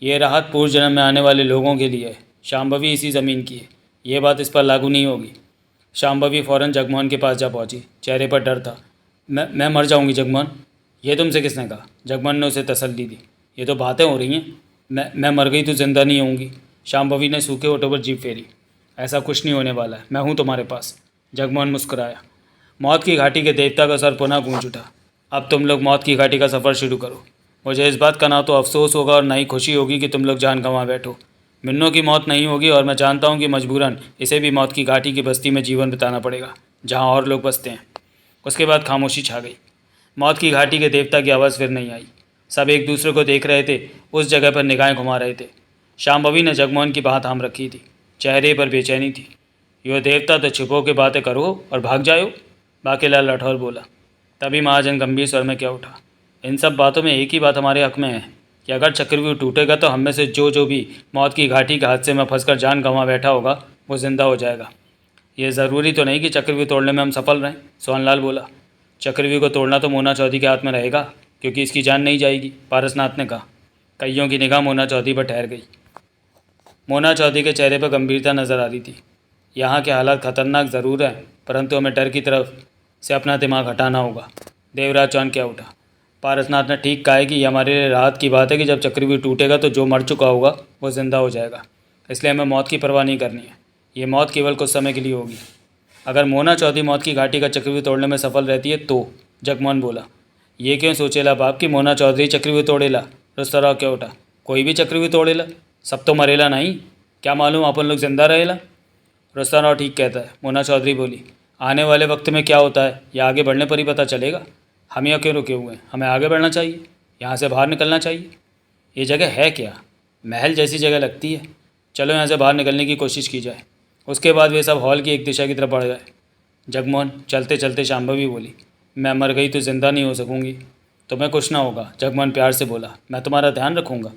ये राहत पूर्व जन्म में आने वाले लोगों के लिए है। शांभवी इसी ज़मीन की है, ये बात इस पर लागू नहीं होगी। शांभवी फ़ौरन जगमोहन के पास जा पहुंची। चेहरे पर डर था। मैं मर जाऊंगी जगमोहन। ये तुमसे किसने कहा? जगमोहन ने उसे तसल्ली दी। ये तो बातें हो रही हैं। मैं मर गई तो ज़िंदा नहीं होंगी। शांभवी ने सूखे होठों पर जीभ फेरी। ऐसा कुछ नहीं होने वाला है, मैं हूँ तुम्हारे पास। जगमोहन मुस्कुराया। मौत की घाटी के देवता का सर पुनः गूंज उठा। अब तुम लोग मौत की घाटी का सफ़र शुरू करो। मुझे इस बात का ना तो अफसोस होगा और ना ही खुशी होगी कि तुम लोग जान गंवा बैठो। मिन्नों की मौत नहीं होगी और मैं जानता हूँ कि मजबूरन इसे भी मौत की घाटी की बस्ती में जीवन बिताना पड़ेगा, जहाँ और लोग बसते हैं। उसके बाद खामोशी छा गई। मौत की घाटी के देवता की आवाज़ फिर नहीं आई। सब एक दूसरे को देख रहे थे, उस जगह पर निगाहें घुमा रहे थे। शांभवी ने जगमोहन की बात थाम रखी थी। चेहरे पर बेचैनी थी। यो देवता तो छुपो के बातें करो और भाग जाओ, बाकीलाल राठौर बोला। तभी महाजन गंभीर स्वर में क्या उठा। इन सब बातों में एक ही बात हमारे हक में है कि अगर चक्रव्यूह टूटेगा तो हम में से जो भी मौत की घाटी के हादसे में फंसकर जान गंवा बैठा होगा वो ज़िंदा हो जाएगा। ये ज़रूरी तो नहीं कि चक्रव्यूह तोड़ने में हम सफल रहें, सोहनलाल बोला। चक्रव्यूह को तोड़ना तो मोना चौधरी के हाथ में रहेगा, क्योंकि इसकी जान नहीं जाएगी, पारसनाथ ने कहा। कईयों की निगाह मोना चौधरी पर ठहर गई। मोना चौधरी के चेहरे पर गंभीरता नजर आ रही थी। यहाँ के हालात खतरनाक ज़रूर हैं, परंतु हमें डर की तरफ से अपना दिमाग हटाना होगा। देवराज चौहान क्या उठा। पारसनाथ ने ठीक कहा है कि ये हमारे लिए राहत की बात है कि जब चक्रव्यूह टूटेगा तो जो मर चुका होगा वो ज़िंदा हो जाएगा। इसलिए हमें मौत की परवाह नहीं करनी है। ये मौत केवल कुछ समय के लिए होगी। अगर मोना चौधरी मौत की घाटी का चक्रव्यूह तोड़ने में सफल रहती है तो, जगमोहन बोला। ये क्यों सोचेला बाप कि मोना चौधरी चक्रव्यूह तोड़ेला? रुस्तराव क्या उठा। कोई भी चक्रव्यूह तोड़ेला, सब तो मरेला नहीं, क्या मालूम अपन लोग जिंदा रहेला। रुस्तराव ठीक कहता है, मोना चौधरी बोली। आने वाले वक्त में क्या होता है या आगे बढ़ने पर ही पता चलेगा। हम यहाँ क्यों रुके हुए हैं? हमें आगे बढ़ना चाहिए, यहाँ से बाहर निकलना चाहिए। ये जगह है क्या? महल जैसी जगह लगती है। चलो यहाँ से बाहर निकलने की कोशिश की जाए। उसके बाद वे सब हॉल की एक दिशा की तरफ बढ़ गए। जगमोहन चलते चलते शांभवी बोली, मैं मर गई तो ज़िंदा नहीं हो सकूँगी। तुम्हें कुछ ना होगा, जगमोहन प्यार से बोला। मैं तुम्हारा ध्यान रखूँगा,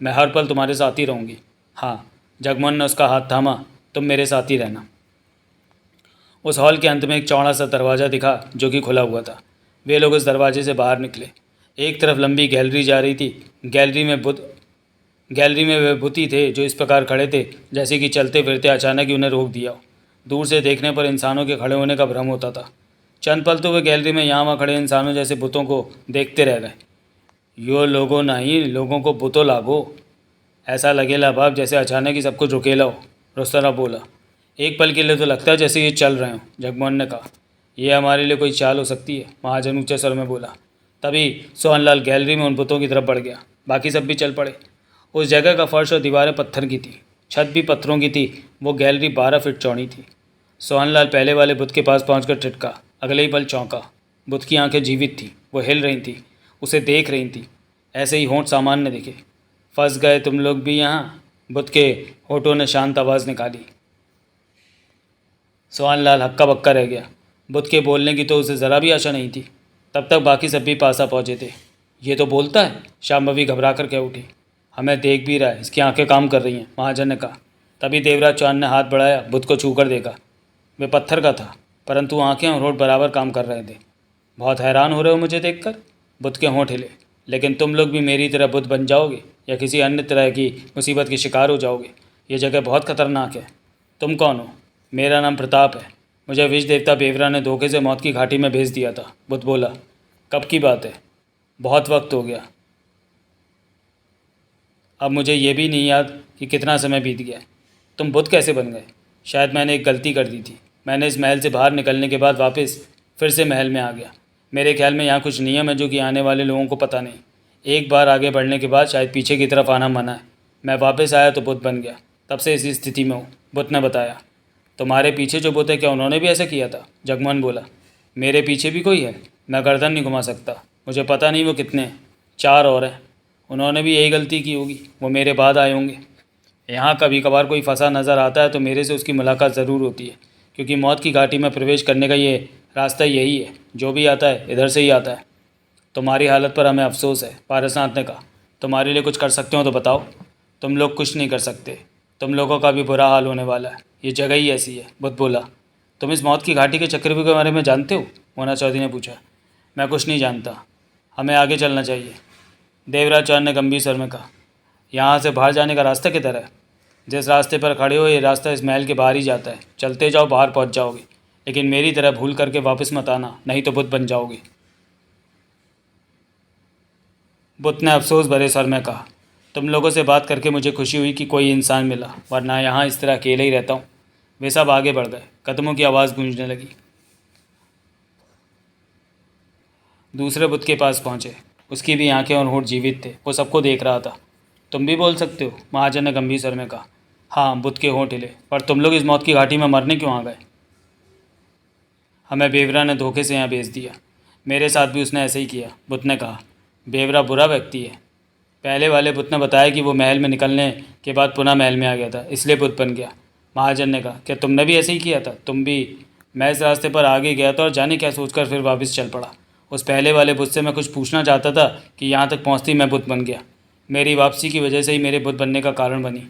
मैं हर पल तुम्हारे साथ ही रहूँगी। हाँ, जगमोहन ने उसका हाथ थामा। तुम मेरे साथ ही रहना। उस हॉल के अंत में एक चौड़ा सा दरवाज़ा दिखा जो कि खुला हुआ था। वे लोग उस दरवाजे से बाहर निकले। एक तरफ लंबी गैलरी जा रही थी। गैलरी में वे बुती थे जो इस प्रकार खड़े थे जैसे कि चलते फिरते अचानक ही उन्हें रोक दिया हो। दूर से देखने पर इंसानों के खड़े होने का भ्रम होता था। चंद पल तो वे गैलरी में यहाँ वहाँ खड़े इंसानों जैसे बुतों को देखते रह गए। यो लोगों नहीं, लोगों को बुतो लागो। ऐसा लगेला बाप जैसे अचानक ही सब कुछ रुकेला हो, रुस्तरा बोला। एक पल के लिए तो लगता है जैसे ये चल रहे हों, जगमोहन ने कहा। यह हमारे लिए कोई चाल हो सकती है, महाजन ऊंचे स्वर में बोला। तभी सोहनलाल गैलरी में उन बुतों की तरफ बढ़ गया। बाकी सब भी चल पड़े। उस जगह का फर्श और दीवारें पत्थर की थी, छत भी पत्थरों की थी। वो गैलरी 12 फीट चौड़ी थी। सोहनलाल पहले वाले बुत के पास पहुंचकर ठिठका। अगले ही पल चौंका। बुत की आंखें जीवित थीं, वो हिल रही थीं, उसे देख रही थीं। ऐसे ही होंठ सामान्य दिखे। फंस गए तुम लोग भी यहाँ, बुत के होठों ने शांत आवाज़ निकाली। सोहनलाल हक्का बक्का रह गया। बुत के बोलने की तो उसे ज़रा भी आशा नहीं थी। तब तक बाकी सब भी पास आ पहुँचे थे। ये तो बोलता है, शांभवी घबरा कर कह उठी। हमें देख भी रहा है, इसकी आंखें काम कर रही हैं, महाजन ने कहा। तभी देवराज चौहान ने हाथ बढ़ाया, बुत को छूकर देखा। वे पत्थर का था, परंतु आंखें और होंठ बराबर काम कर रहे थे। बहुत हैरान हो रहे हो मुझे देखकर? बुत के होंठ हिले। लेकिन तुम लोग भी मेरी तरह बुत बन जाओगे या किसी अन्य तरह की मुसीबत के शिकार हो जाओगे। ये जगह बहुत खतरनाक है। तुम कौन हो? मेरा नाम प्रताप है। मुझे विष देवता बेवरा ने धोखे से मौत की घाटी में भेज दिया था। बुत बोला। कब की बात है? बहुत वक्त हो गया, अब मुझे ये भी नहीं याद कि कितना समय बीत गया। तुम बुत कैसे बन गए? शायद मैंने एक गलती कर दी थी। मैंने इस महल से बाहर निकलने के बाद वापस फिर से महल में आ गया। मेरे ख्याल में यहाँ कुछ नियम है जो कि आने वाले लोगों को पता नहीं। एक बार आगे बढ़ने के बाद शायद पीछे की तरफ आना मना है। मैं वापस आया तो बुत बन गया, तब से इसी स्थिति में हूँ। बुत ने बताया। तुम्हारे पीछे जो बुत है, क्या उन्होंने भी ऐसा किया था? जगमोहन बोला। मेरे पीछे भी कोई है? मैं गर्दन नहीं घुमा सकता। मुझे पता नहीं वो कितने हैं। 4 और हैं। उन्होंने भी यही गलती की होगी। वो मेरे बाद आए होंगे। यहाँ कभी कभार कोई फंसा नज़र आता है तो मेरे से उसकी मुलाकात ज़रूर होती है, क्योंकि मौत की घाटी में प्रवेश करने का ये रास्ता यही है। जो भी आता है इधर से ही आता है। तुम्हारी हालत पर हमें अफसोस है, पारसनाथ ने कहा। तुम्हारे लिए कुछ कर सकते हो तो बताओ। तुम लोग कुछ नहीं कर सकते। तुम लोगों का भी बुरा हाल होने वाला है। ये जगह ही ऐसी है। बुद्ध बोला। तुम इस मौत की घाटी के चक्रव्यूह के बारे में जानते हो? मोना चौधरी ने पूछा। मैं कुछ नहीं जानता। हमें आगे चलना चाहिए, देवराज चौहान ने गंभीर स्वर में कहा। यहाँ से बाहर जाने का रास्ता किधर है? जिस रास्ते पर खड़े हो ये रास्ता इस महल के बाहर ही जाता है। चलते जाओ, बाहर पहुँच जाओगे। लेकिन मेरी तरह भूल करके वापस मत आना, नहीं तो बुत बन जाओगे। बुत ने अफसोस भरे स्वर में कहा। तुम लोगों से बात करके मुझे खुशी हुई कि कोई इंसान मिला, वरना यहाँ इस तरह अकेले ही रहता हूँ। वे सब आगे बढ़ गए। कदमों की आवाज़ गूंजने लगी। दूसरे बुत के पास पहुँचे। उसकी भी आंखें और होंठ जीवित थे। वो सबको देख रहा था। तुम भी बोल सकते हो, महाजन ने गंभीर स्वर में कहा। हाँ, बुत के होंठ हिले। पर तुम लोग इस मौत की घाटी में मरने क्यों आ गए? हमें बेवरा ने धोखे से यहाँ भेज दिया। मेरे साथ भी उसने ऐसे ही किया, बुत ने कहा। बेवरा बुरा व्यक्ति है। पहले वाले बुत ने बताया कि वो महल में निकलने के बाद पुनः महल में आ गया था, इसलिए बुत बन गया। महाजन ने कहा। क्या तुमने भी ऐसे ही किया था? तुम भी? मैं इस रास्ते पर आगे गया था और जाने क्या सोचकर फिर वापस चल पड़ा। उस पहले वाले बुत से मैं कुछ पूछना चाहता था कि यहाँ तक पहुँचती मैं बुत बन गया। मेरी वापसी की वजह से ही मेरे बुत बनने का कारण बनी।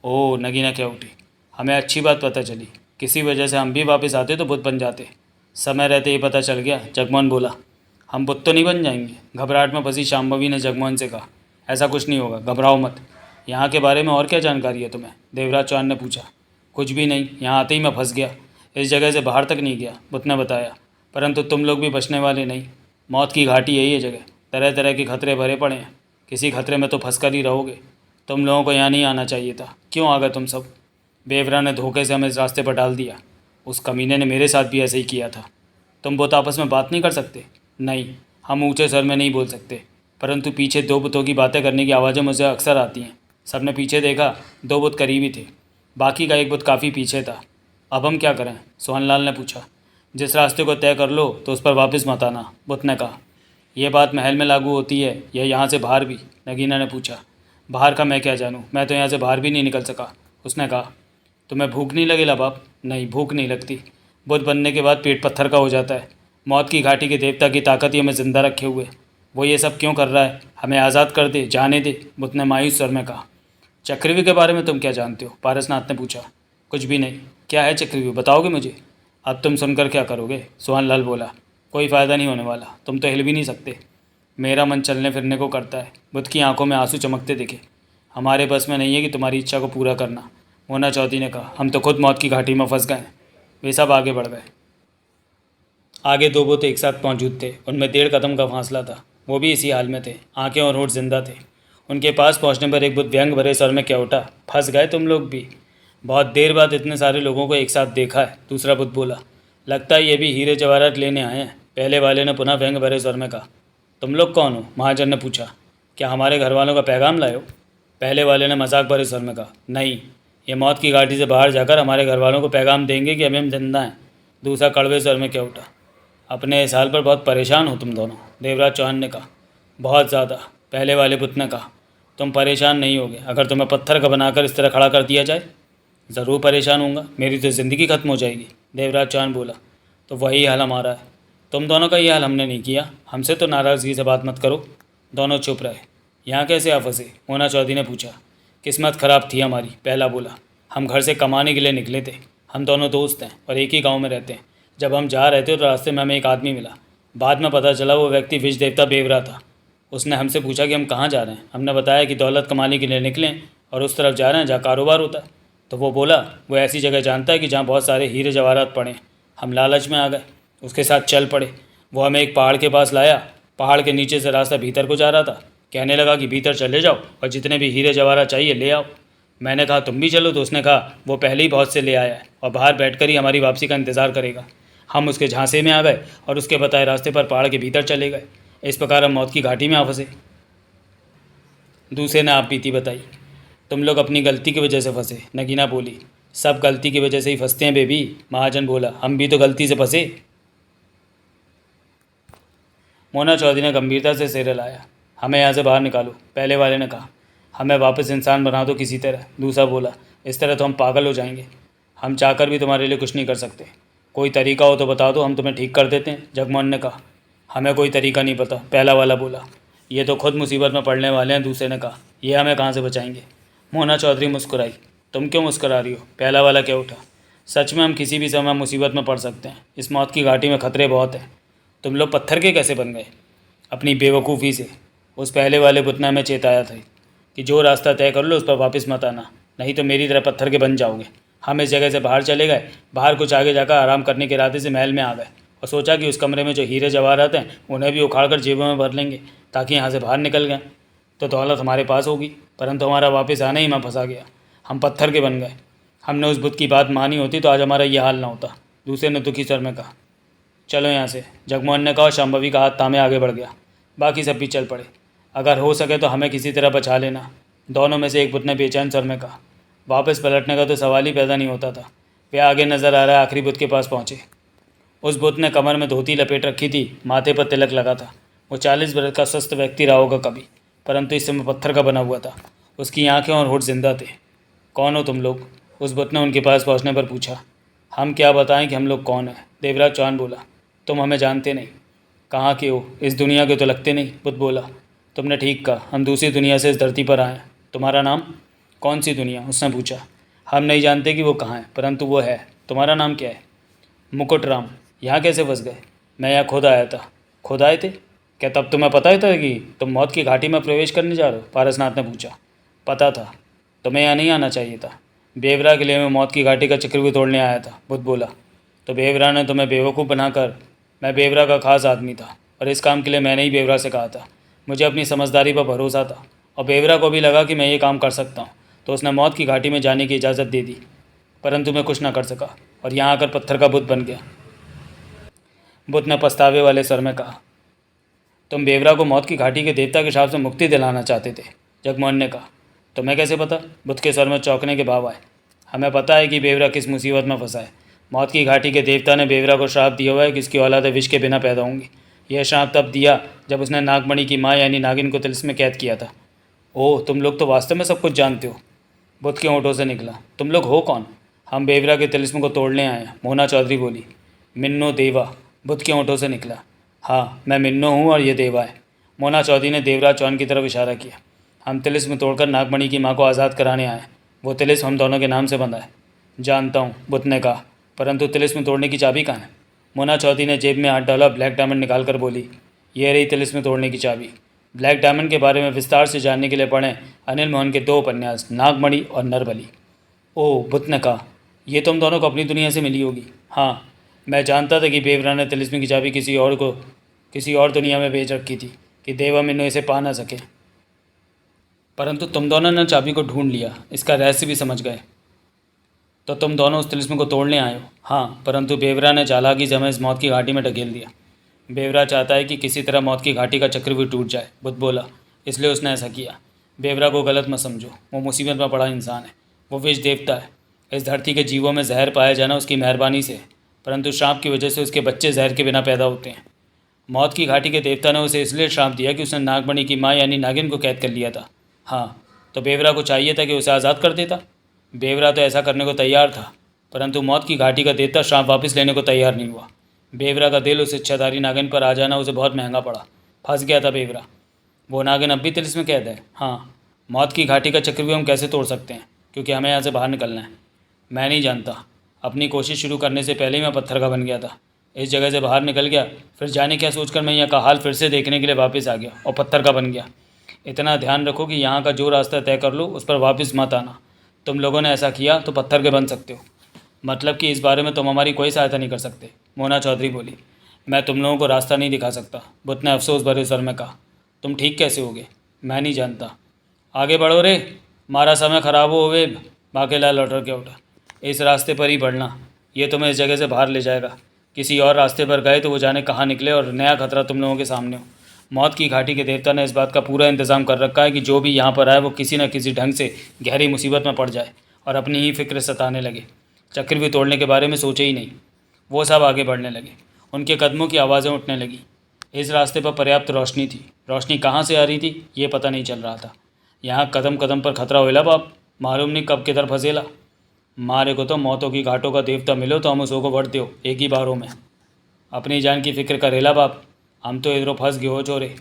ओह, नगीना क्या उठी। हमें अच्छी बात पता चली। किसी वजह से हम भी वापस आते तो बुत बन जाते। समय रहते ही पता चल गया, जगमोहन बोला। हम बुत तो नहीं बन जाएंगे? घबराहट में फंसी शांभवी ने जगमोहन से कहा। ऐसा कुछ नहीं होगा, घबराओ मत। यहाँ के बारे में और क्या जानकारी है तुम्हें? देवराज चौहान ने पूछा। कुछ भी नहीं, यहाँ आते ही मैं फंस गया। इस जगह से बाहर तक नहीं गया, बुत ने बताया। परंतु तुम लोग भी बचने वाले नहीं। मौत की घाटी यही है जगह। तरह तरह के खतरे भरे पड़े हैं। किसी खतरे में तो फंस कर ही रहोगे। तुम लोगों को यहाँ नहीं आना चाहिए था। क्यों आ गए तुम सब? बेवरा ने धोखे से हमें इस रास्ते पर डाल दिया। उस कमीने ने मेरे साथ भी ऐसे ही किया था। तुम बुत आपस में बात नहीं कर सकते? नहीं, हम ऊँचे स्वर में नहीं बोल सकते, परंतु पीछे 2 बुतों की बातें करने की आवाज़ें मुझे अक्सर आती हैं। सबने पीछे देखा। 2 बुत करीब ही थे, बाकी का एक बुत काफ़ी पीछे था। अब हम क्या करें? सोहनलाल ने पूछा। जिस रास्ते को तय कर लो तो उस पर वापस मत आना, बुत ने कहा। यह बात महल में लागू होती है या यहाँ से बाहर भी? नगीना ने पूछा। बाहर का मैं क्या जानूँ, मैं तो यहाँ से बाहर भी नहीं निकल सका, उसने कहा। तुम्हें भूख नहीं लगी बाप? नहीं, भूख नहीं लगती। बुत बनने के बाद पेट पत्थर का हो जाता है। मौत की घाटी के देवता की ताकत ही हमें ज़िंदा रखे हुए। वो ये सब क्यों कर रहा है? हमें आज़ाद कर दे, जाने दे, बुत ने मायूस स्वर में कहा। चक्रव्यूह के बारे में तुम क्या जानते हो? पारसनाथ ने पूछा। कुछ भी नहीं। क्या है चक्रव्यूह, बताओगे मुझे? अब तुम सुनकर क्या करोगे? सोहनलाल बोला। कोई फ़ायदा नहीं होने वाला, तुम तो हिल भी नहीं सकते। मेरा मन चलने फिरने को करता है। बुत की आंखों में आंसू चमकते दिखे। हमारे बस में नहीं है कि तुम्हारी इच्छा को पूरा करना, मोना चौधरी ने कहा। हम तो खुद मौत की घाटी में फंस गए। वे सब आगे बढ़ गए। आगे 2 बुत एक साथ मौजूद थे। उनमें 1.5 कदम का फासला था। वो भी इसी हाल में थे। आंखें और होंठ जिंदा थे। उनके पास पहुंचने पर एक बुत व्यंग भरे स्वर में क्या उठा। फंस गए तुम लोग भी? बहुत देर बाद इतने सारे लोगों को एक साथ देखा है, दूसरा बुत बोला। लगता है ये भी हीरे जवाहरात लेने आए हैं, पहले वाले ने पुनः व्यंग भरे स्वर में कहा। तुम लोग कौन हो? महाजन ने पूछा। क्या हमारे घर वालों का पैगाम लाए हो? पहले वाले ने मजाक भरे स्वर में कहा। नहीं, ये मौत की घाटी से बाहर जाकर हमारे घर वालों को पैगाम देंगे कि अभी हम जिंदा हैं, दूसरा कड़वे स्वर में क्या उठा। अपने इस हाल पर बहुत परेशान हो तुम दोनों, देवराज चौहान ने कहा। बहुत ज़्यादा, पहले वाले बुत ने कहा। तुम परेशान नहीं होगे अगर तुम्हें पत्थर का बनाकर इस तरह खड़ा कर दिया जाए? ज़रूर परेशान होऊंगा, मेरी तो ज़िंदगी खत्म हो जाएगी, देवराज चौहान बोला। तो वही हाल हमारा है। तुम दोनों का ये हाल हमने नहीं किया, हमसे तो नाराज़गी से बात मत करो। दोनों चुप रहे। यहाँ कैसे आप फंसे? मोना चौधरी ने पूछा। किस्मत खराब थी हमारी, पहला बोला। हम घर से कमाने के लिए निकले थे। हम दोनों दोस्त हैं और एक ही गांव में रहते हैं। जब हम जा रहे थे तो रास्ते में हमें एक आदमी मिला। बाद में पता चला वो व्यक्ति विष देवता बेवरा था। उसने हमसे पूछा कि हम कहाँ जा रहे हैं। हमने बताया कि दौलत कमाने के लिए निकलें और उस तरफ जा रहे हैं जहाँ कारोबार होता है। तो वो बोला वो ऐसी जगह जानता है कि जहाँ बहुत सारे हीरे जवाहरात पड़े। हम लालच में आ गए, उसके साथ चल पड़े। वो हमें एक पहाड़ के पास लाया। पहाड़ के नीचे से रास्ता भीतर को जा रहा था। कहने लगा कि भीतर चले जाओ और जितने भी हीरे जवाहरात चाहिए ले आओ। मैंने कहा तुम भी चलो, तो उसने कहा वो पहले ही बहुत से ले आया है और बाहर बैठकर ही हमारी वापसी का इंतज़ार करेगा। हम उसके झांसे में आ गए और उसके बताए रास्ते पर पहाड़ के भीतर चले गए। इस प्रकार हम मौत की घाटी में आ फंसे। दूसरे ने आप बीती बताई। तुम लोग अपनी गलती की वजह से फंसे, नगीना बोली। सब गलती की वजह से ही फंसते हैं बेबी, महाजन बोला। हम भी तो गलती से फंसे। मोना चौधरी ने गंभीरता से सिर हिलाया। हमें यहाँ से बाहर निकालो, पहले वाले ने कहा। हमें वापस इंसान बना दो किसी तरह, दूसरा बोला। इस तरह तो हम पागल हो जाएंगे। हम चाहकर भी तुम्हारे लिए कुछ नहीं कर सकते। कोई तरीका हो तो बता दो, हम तुम्हें ठीक कर देते हैं, जगमोहन ने कहा। हमें कोई तरीका नहीं पता, पहला वाला बोला। ये तो खुद मुसीबत में पड़ने वाले हैं, दूसरे ने कहा। ये हमें कहाँ से बचाएंगे? मोना चौधरी मुस्कुराई। तुम क्यों मुस्कुरा रही हो? पहला वाला क्या उठा। सच में हम किसी भी समय मुसीबत में पड़ सकते हैं। इस मौत की घाटी में खतरे बहुत हैं। तुम लोग पत्थर के कैसे बन गए? अपनी बेवकूफ़ी से। उस पहले वाले बुत ने हमें चेताया था कि जो रास्ता तय कर लो उस पर वापस मत आना, नहीं तो मेरी तरह पत्थर के बन जाओगे। हम इस जगह से बाहर चले गए। बाहर कुछ आगे जाकर आराम करने के इरादे से महल में आ गए और सोचा कि उस कमरे में जो हीरे जवाहरात हैं उन्हें भी उखाड़ कर जेबों में भर लेंगे ताकि यहाँ से बाहर निकल गए तो दौलत हमारे पास होगी। परंतु हमारा वापस आना ही मैं फंसा गया। हम पत्थर के बन गए। हमने उस बुत की बात मानी होती तो आज हमारा ये हाल ना होता, दूसरे ने दुखी स्वर में कहा। चलो यहाँ से, जगमोहन ने कहा और शांभवी का हाथ थामे आगे बढ़ गया। बाकी सब भी चल पड़े। अगर हो सके तो हमें किसी तरह बचा लेना, दोनों में से एक बुत ने बेचैन स्वर में कहा। वापस पलटने का तो सवाल ही पैदा नहीं होता था। वे आगे नज़र आ रहा आखिरी बुत के पास पहुँचे। उस बुत ने कमर में धोती लपेट रखी थी, माथे पर तिलक लगा था। वो 40 बरस का स्वस्थ व्यक्ति रहा होगा कभी, परंतु इस समय पत्थर का बना हुआ था। उसकी आंखें और होठ जिंदा थे। कौन हो तुम लोग? उस बुत ने उनके पास पहुंचने पर पूछा। हम क्या बताएं कि हम लोग कौन हैं? देवराज चौहान बोला। तुम हमें जानते नहीं। कहाँ के हो? इस दुनिया के तो लगते नहीं, बुत बोला। तुमने ठीक कहा, हम दूसरी दुनिया से इस धरती पर आए हैं। तुम्हारा नाम? कौन सी दुनिया? उसने पूछा। हम नहीं जानते कि वो कहाँ है, परंतु वो है। तुम्हारा नाम क्या है? मुकुट राम। यहाँ कैसे फंस गए? मैं यहाँ खुद आया था। खुद आए थे? क्या तब तुम्हें पता ही था कि तुम मौत की घाटी में प्रवेश करने जा रहे हो? पारसनाथ ने पूछा। पता था। तुम्हें यहाँ नहीं आना चाहिए था। बेवरा के लिए मैं मौत की घाटी का चक्र भी तोड़ने आया था, बुद्ध बोला। तो बेवरा ने तुम्हें बेवकूफ़ बनाकर। मैं बेवरा का खास आदमी था और इस काम के लिए मैंने ही बेवरा से कहा था। मुझे अपनी समझदारी पर भरोसा था और बेवरा को भी लगा कि मैं ये काम कर सकता हूँ, तो उसने मौत की घाटी में जाने की इजाज़त दे दी। परंतु मैं कुछ ना कर सका और यहाँ आकर पत्थर का बुत बन गया। बुद्ध ने पछतावे वाले स्वर में कहा। तुम बेवरा को मौत की घाटी के देवता के शाप से मुक्ति दिलाना चाहते थे, जगमोहन ने कहा। तुम्हें कैसे पता? बुद्ध के स्वर में चौंकने के भाव आए। हमें पता है कि बेवरा किस मुसीबत में फंसा है। मौत की घाटी के देवता ने बेवरा को श्राप दिया हुआ है कि इसकी औलादें विष के बिना पैदा होंगी। यह श्राप तब दिया जब उसने नागमणि की माँ यानी नागिन को तिलिस्म में कैद किया था। ओह, तुम लोग तो वास्तव में सब कुछ जानते हो, बुद्ध के होठों से निकला। तुम लोग हो कौन? हम बेवरा के तिलिस्म को तोड़ने आए हैं, मोना चौधरी बोली। मिन्नो देवा, बुद्ध के होठों से निकला। हाँ, मैं मिन्नो हूँ और ये देवा है। मोना चौधरी ने देवराज चौहान की तरफ इशारा किया। हम तिलिस्म तोड़कर नागमणि की माँ को आज़ाद कराने आए। वो तिलिस्म हम दोनों के नाम से बंधा है। जानता हूँ, बुद्ध ने कहा, परंतु तिलिस्म तोड़ने की चाबी कहाँ है? मोना चौधरी ने जेब में हाथ डाला, ब्लैक डायमंड निकाल कर बोली। ये रही तिलिस्म तोड़ने की चाबी। ब्लैक डायमंड के बारे में विस्तार से जानने के लिए पढ़ें अनिल मोहन के 2 उपन्यास, नागमणि और नरबली। ओह, बुद्ध ने कहा, ये तुम दोनों को अपनी दुनिया से मिली होगी। हाँ, मैं जानता था कि बेवरा ने तिलिस्म की चाबी किसी और दुनिया में भेज रखी थी कि देवा मिन्नो इसे पा ना सके, परंतु तुम दोनों ने चाबी को ढूंढ लिया, इसका रहस्य भी समझ गए। तो तुम दोनों उस तिलिस्म को तोड़ने आए हो? हाँ, परंतु बेवरा ने चालाकी से हमें इस मौत की घाटी में ढकेल दिया। बेवरा चाहता है कि किसी तरह मौत की घाटी का चक्र भी टूट जाए, बुद्ध बोला, इसलिए उसने ऐसा किया। बेवरा को गलत मत समझो, वो मुसीबत में पड़ा इंसान है। वो विष देवता है। इस धरती के जीवों में जहर पाया जाना उसकी मेहरबानी से है, परंतु श्राप की वजह से उसके बच्चे जहर के बिना पैदा होते हैं। मौत की घाटी के देवता ने उसे इसलिए श्राप दिया कि उसने नागमणि की माँ यानी नागिन को कैद कर लिया था। हाँ, तो बेवरा को चाहिए था कि उसे आज़ाद कर देता। बेवरा तो ऐसा करने को तैयार था, परंतु मौत की घाटी का देवता श्राप वापस लेने को तैयार नहीं हुआ। बेवरा का दिल उस इच्छाधारी नागिन पर आ जाना उसे बहुत महंगा पड़ा। फंस गया था बेवरा। वो नागिन अब भी तिलिस्म में कैद है। हाँ, मौत की घाटी का चक्रव्यूह हम कैसे तोड़ सकते हैं, क्योंकि हमें यहाँ से बाहर निकलना है। मैं नहीं जानता। अपनी कोशिश शुरू करने से पहले ही मैं पत्थर का बन गया था। इस जगह से बाहर निकल गया, फिर जाने क्या सोचकर मैं यहाँ का हाल फिर से देखने के लिए वापस आ गया और पत्थर का बन गया। इतना ध्यान रखो कि यहाँ का जो रास्ता तय कर लो उस पर वापस मत आना। तुम लोगों ने ऐसा किया तो पत्थर के बन सकते हो। मतलब कि इस बारे में तुम हमारी कोई सहायता नहीं कर सकते, मोना चौधरी बोली। मैं तुम लोगों को रास्ता नहीं दिखा सकता, बुद्ध ने अफसोस भरे स्वर में कहा। तुम ठीक कैसे होगे, मैं नहीं जानता। आगे बढ़ो रे, हमारा समय खराब हो वे। बाकेलाल लौट के उठा। इस रास्ते पर ही बढ़ना, ये तुम्हें इस जगह से बाहर ले जाएगा। किसी और रास्ते पर गए तो वो जाने कहाँ निकले और नया खतरा तुम लोगों के सामने हो। मौत की घाटी के देवता ने इस बात का पूरा इंतजाम कर रखा है कि जो भी यहाँ पर आए वो किसी न किसी ढंग से गहरी मुसीबत में पड़ जाए और अपनी ही फिक्र सताने लगे। चक्रव्यूह तोड़ने के बारे में सोचे ही नहीं। वो सब आगे बढ़ने लगे। उनके कदमों की आवाज़ें उठने लगी। इस रास्ते पर पर्याप्त रोशनी थी। रोशनी कहाँ से आ रही थी ये पता नहीं चल रहा था। यहाँ कदम कदम पर खतरा होएला बाप, मालूम नहीं कब किधर फंसेला। मारे को तो मौतों की घाटों का देवता मिलो तो हम उसो को वट दो एक ही बारों में। अपनी जान की फिक्र करेला बाप, हम तो इधरों फंस गए हो चोरे।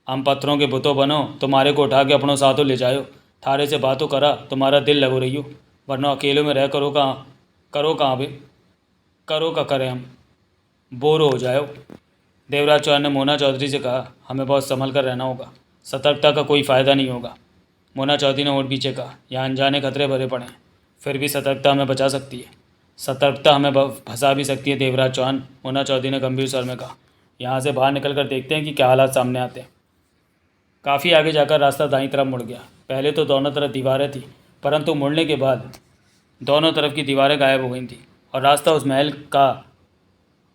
हम पत्थरों के बुतों बनो, तुम्हारे को उठा के अपनों साथों ले जाओ। थारे से बातों करा तुम्हारा दिल लगो रही हो, वरना अकेले में रह करो कहाँ बे, करो का करें हम, बोर हो जाओ। देवराज चौहान ने मोना चौधरी से कहा, हमें बहुत संभल कर रहना होगा, सतर्कता का कोई फ़ायदा नहीं होगा। मोना चौधरी ने और पीछे कहा, यहाँ अनजाने खतरे भरे पड़े हैं, फिर भी सतर्कता हमें बचा सकती है। सतर्कता हमें फंसा भी सकती है देवराज चौहान, मोना चौधरी ने गंभीर स्वर में कहा। यहाँ से बाहर निकल कर देखते हैं कि क्या हालात सामने आते हैं। काफ़ी आगे जाकर रास्ता दाईं तरफ मुड़ गया। पहले तो दोनों तरफ दीवारें थी, परंतु मुड़ने के बाद दोनों तरफ की दीवारें गायब हो गई थी और रास्ता उस महल का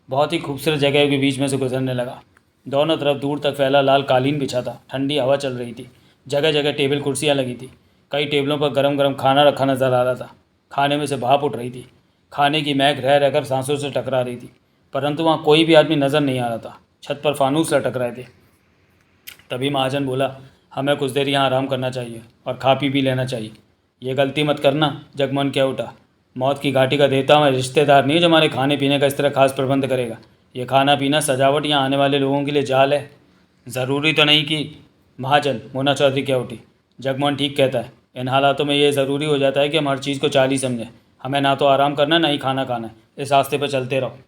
बहुत ही खूबसूरत जगह के बीच में से गुजरने लगा। दोनों तरफ दूर तक फैला लाल कालीन बिछा था। ठंडी हवा चल रही थी। जगह जगह टेबल कुर्सियाँ लगी थी। कई टेबलों पर गरम गरम खाना रखा नजर आ रहा था। खाने में से भाप उठ रही थी। खाने की महक रह रहकर सांसों से टकरा रही थी, परंतु वहाँ कोई भी आदमी नज़र नहीं आ रहा था। छत पर फानूस लटक रहे थे। तभी महाजन बोला, हमें कुछ देर यहाँ आराम करना चाहिए और खा पी भी लेना चाहिए। ये गलती मत करना, जगमोहन क्या उठा। मौत की घाटी का देवता हमारे रिश्तेदार नहीं है जो हमारे खाने पीने का इस तरह खास प्रबंध करेगा। ये खाना पीना सजावट यहाँ आने वाले लोगों के लिए जाल है, ज़रूरी तो नहीं कि। महाजन, मोना चौधरी क्या उठी। जगमोहन ठीक कहता है, इन हालातों में ये ज़रूरी हो जाता है कि हम हर चीज़ को चाल ही समझें। हमें ना तो आराम करना ना ही खाना खाना है। इस रास्ते पर चलते रहो।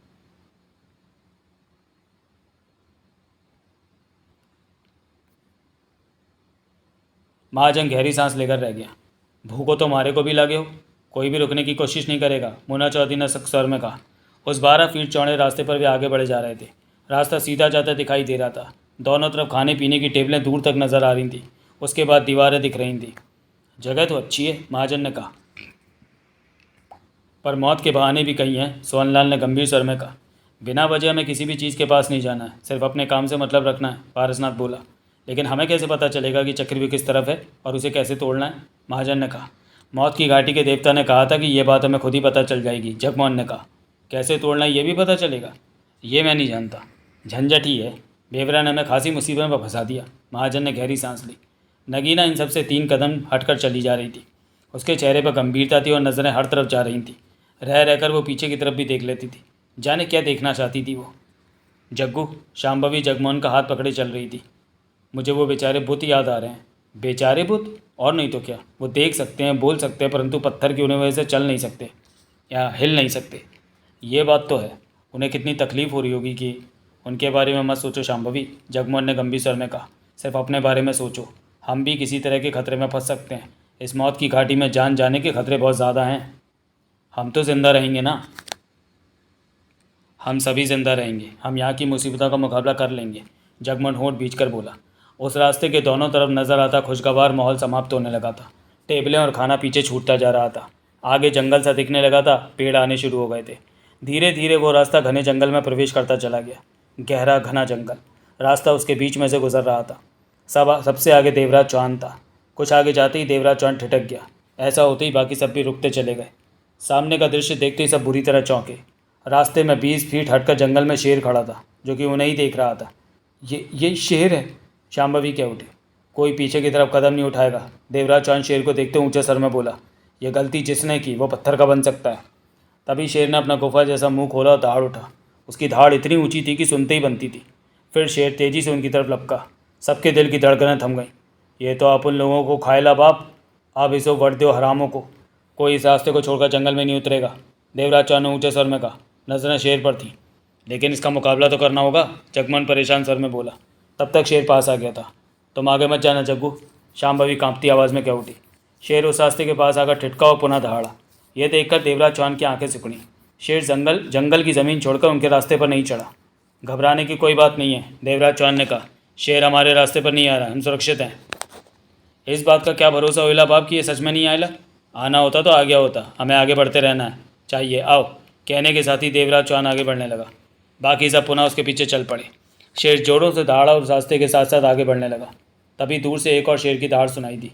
महाजन गहरी सांस लेकर रह गया। भूखो तो मारे को भी लगे हो, कोई भी रुकने की कोशिश नहीं करेगा, मोना चौधरी ने सख्त स्वर में कहा। उस 12 फीट चौड़े रास्ते पर वे आगे बढ़े जा रहे थे। रास्ता सीधा जाता दिखाई दे रहा था। दोनों तरफ खाने पीने की टेबलें दूर तक नजर आ रही थीं। उसके बाद दीवारें दिख रही थीं। जगह तो अच्छी है, महाजन ने कहा, पर मौत के बहाने भी कई हैं, सोहनलाल ने गंभीर स्वर में कहा। बिना वजह हमें किसी भी चीज़ के पास नहीं जाना है, सिर्फ अपने काम से मतलब रखना है, पारसनाथ बोला। लेकिन हमें कैसे पता चलेगा कि चक्रव्यूह किस तरफ है और उसे कैसे तोड़ना है, महाजन ने कहा। मौत की घाटी के देवता ने कहा था कि ये बात हमें खुद ही पता चल जाएगी, जगमोहन ने कहा। कैसे तोड़ना है ये भी पता चलेगा, ये मैं नहीं जानता। झंझट ही है, बेवरा ने हमें खासी मुसीबत में फंसा दिया। महाजन ने गहरी सांस ली। नगीना इन सबसे 3 कदम हटकर चली जा रही थी। उसके चेहरे पर गंभीरता थी और नज़रें हर तरफ जा रही थी। रह रहकर वो पीछे की तरफ भी देख लेती थी। जाने क्या देखना चाहती थी वो। जग्गू, शांभवी जगमोहन का हाथ पकड़े चल रही थी। मुझे वो बेचारे बुत याद आ रहे हैं। बेचारे बुत? और नहीं तो क्या। वो देख सकते हैं, बोल सकते हैं, परंतु पत्थर की होने वजह से चल नहीं सकते या हिल नहीं सकते। ये बात तो है। उन्हें कितनी तकलीफ़ हो रही होगी कि। उनके बारे में मत सोचो शांभवी, जगमोहन ने गंभीर स्वर में कहा। सिर्फ अपने बारे में सोचो। हम भी किसी तरह के खतरे में फंस सकते हैं। इस मौत की घाटी में जान जाने के खतरे बहुत ज़्यादा हैं। हम तो ज़िंदा रहेंगे ना। हम सभी ज़िंदा रहेंगे। हम यहाँ की मुसीबतों का मुकाबला कर लेंगे, जगमोहन होंठ बीच कर बोला। उस रास्ते के दोनों तरफ नज़र आता खुशगवार माहौल समाप्त होने लगा था। टेबलें और खाना पीछे छूटता जा रहा था। आगे जंगल सा दिखने लगा था। पेड़ आने शुरू हो गए थे। धीरे धीरे वो रास्ता घने जंगल में प्रवेश करता चला गया। गहरा घना जंगल, रास्ता उसके बीच में से गुजर रहा था। सबसे आगे देवराज चौहान था। कुछ आगे जाते ही देवराज चौहान ठिठक गया। ऐसा होते ही बाकी सब भी रुकते चले गए। सामने का दृश्य देखते ही सब बुरी तरह चौंके। रास्ते में 20 फीट हटकर जंगल में शेर खड़ा था, जो कि उन्हें ही देख रहा था। ये शेर है, शांभवी कह उठी। कोई पीछे की तरफ कदम नहीं उठाएगा, देवराज चौहान शेर को देखते ऊंचे स्वर में बोला। यह गलती जिसने की वो पत्थर का बन सकता है। तभी शेर ने अपना गुफा जैसा मुंह खोला और दहाड़ उठा। उसकी धाड़ इतनी ऊंची थी कि सुनते ही बनती थी। फिर शेर तेजी से उनकी तरफ लपका। सबके दिल की धड़कनें थम गईं। ये तो आप उन लोगों को खाएला बाप, आप इसे वट दो हरामों को। कोई इस रास्ते को छोड़कर जंगल में नहीं उतरेगा, देवराज चौहान ने ऊंचे स्वर में कहा। नजरें शेर पर थीं। लेकिन इसका मुकाबला तो करना होगा, जगमोहन परेशान स्वर में बोला। तब तक शेर पास आ गया था। तुम आगे मत जाना जग्गू, शांभवी कांपती आवाज़ में कह उठी। शेर उस रास्ते के पास आकर ठिठका और पुनः दहाड़ा। यह देखकर देवराज चौहान की आंखें सिकुड़ी। शेर जंगल की ज़मीन छोड़कर उनके रास्ते पर नहीं चढ़ा। घबराने की कोई बात नहीं है, देवराज चौहान ने कहा। शेर हमारे रास्ते पर नहीं आ रहा, हम सुरक्षित हैं। इस बात का क्या भरोसा होइला बाप कि ये सच में नहीं आएला? आना होता तो आ गया होता, हमें आगे बढ़ते रहना है चाहिए, आओ। कहने के साथ ही देवराज चौहान आगे बढ़ने लगा। बाकी सब पुनः उसके पीछे चल पड़े। शेर जोरों से दहाड़ा और रास्ते के साथ साथ आगे बढ़ने लगा। तभी दूर से एक और शेर की दहाड़ सुनाई दी।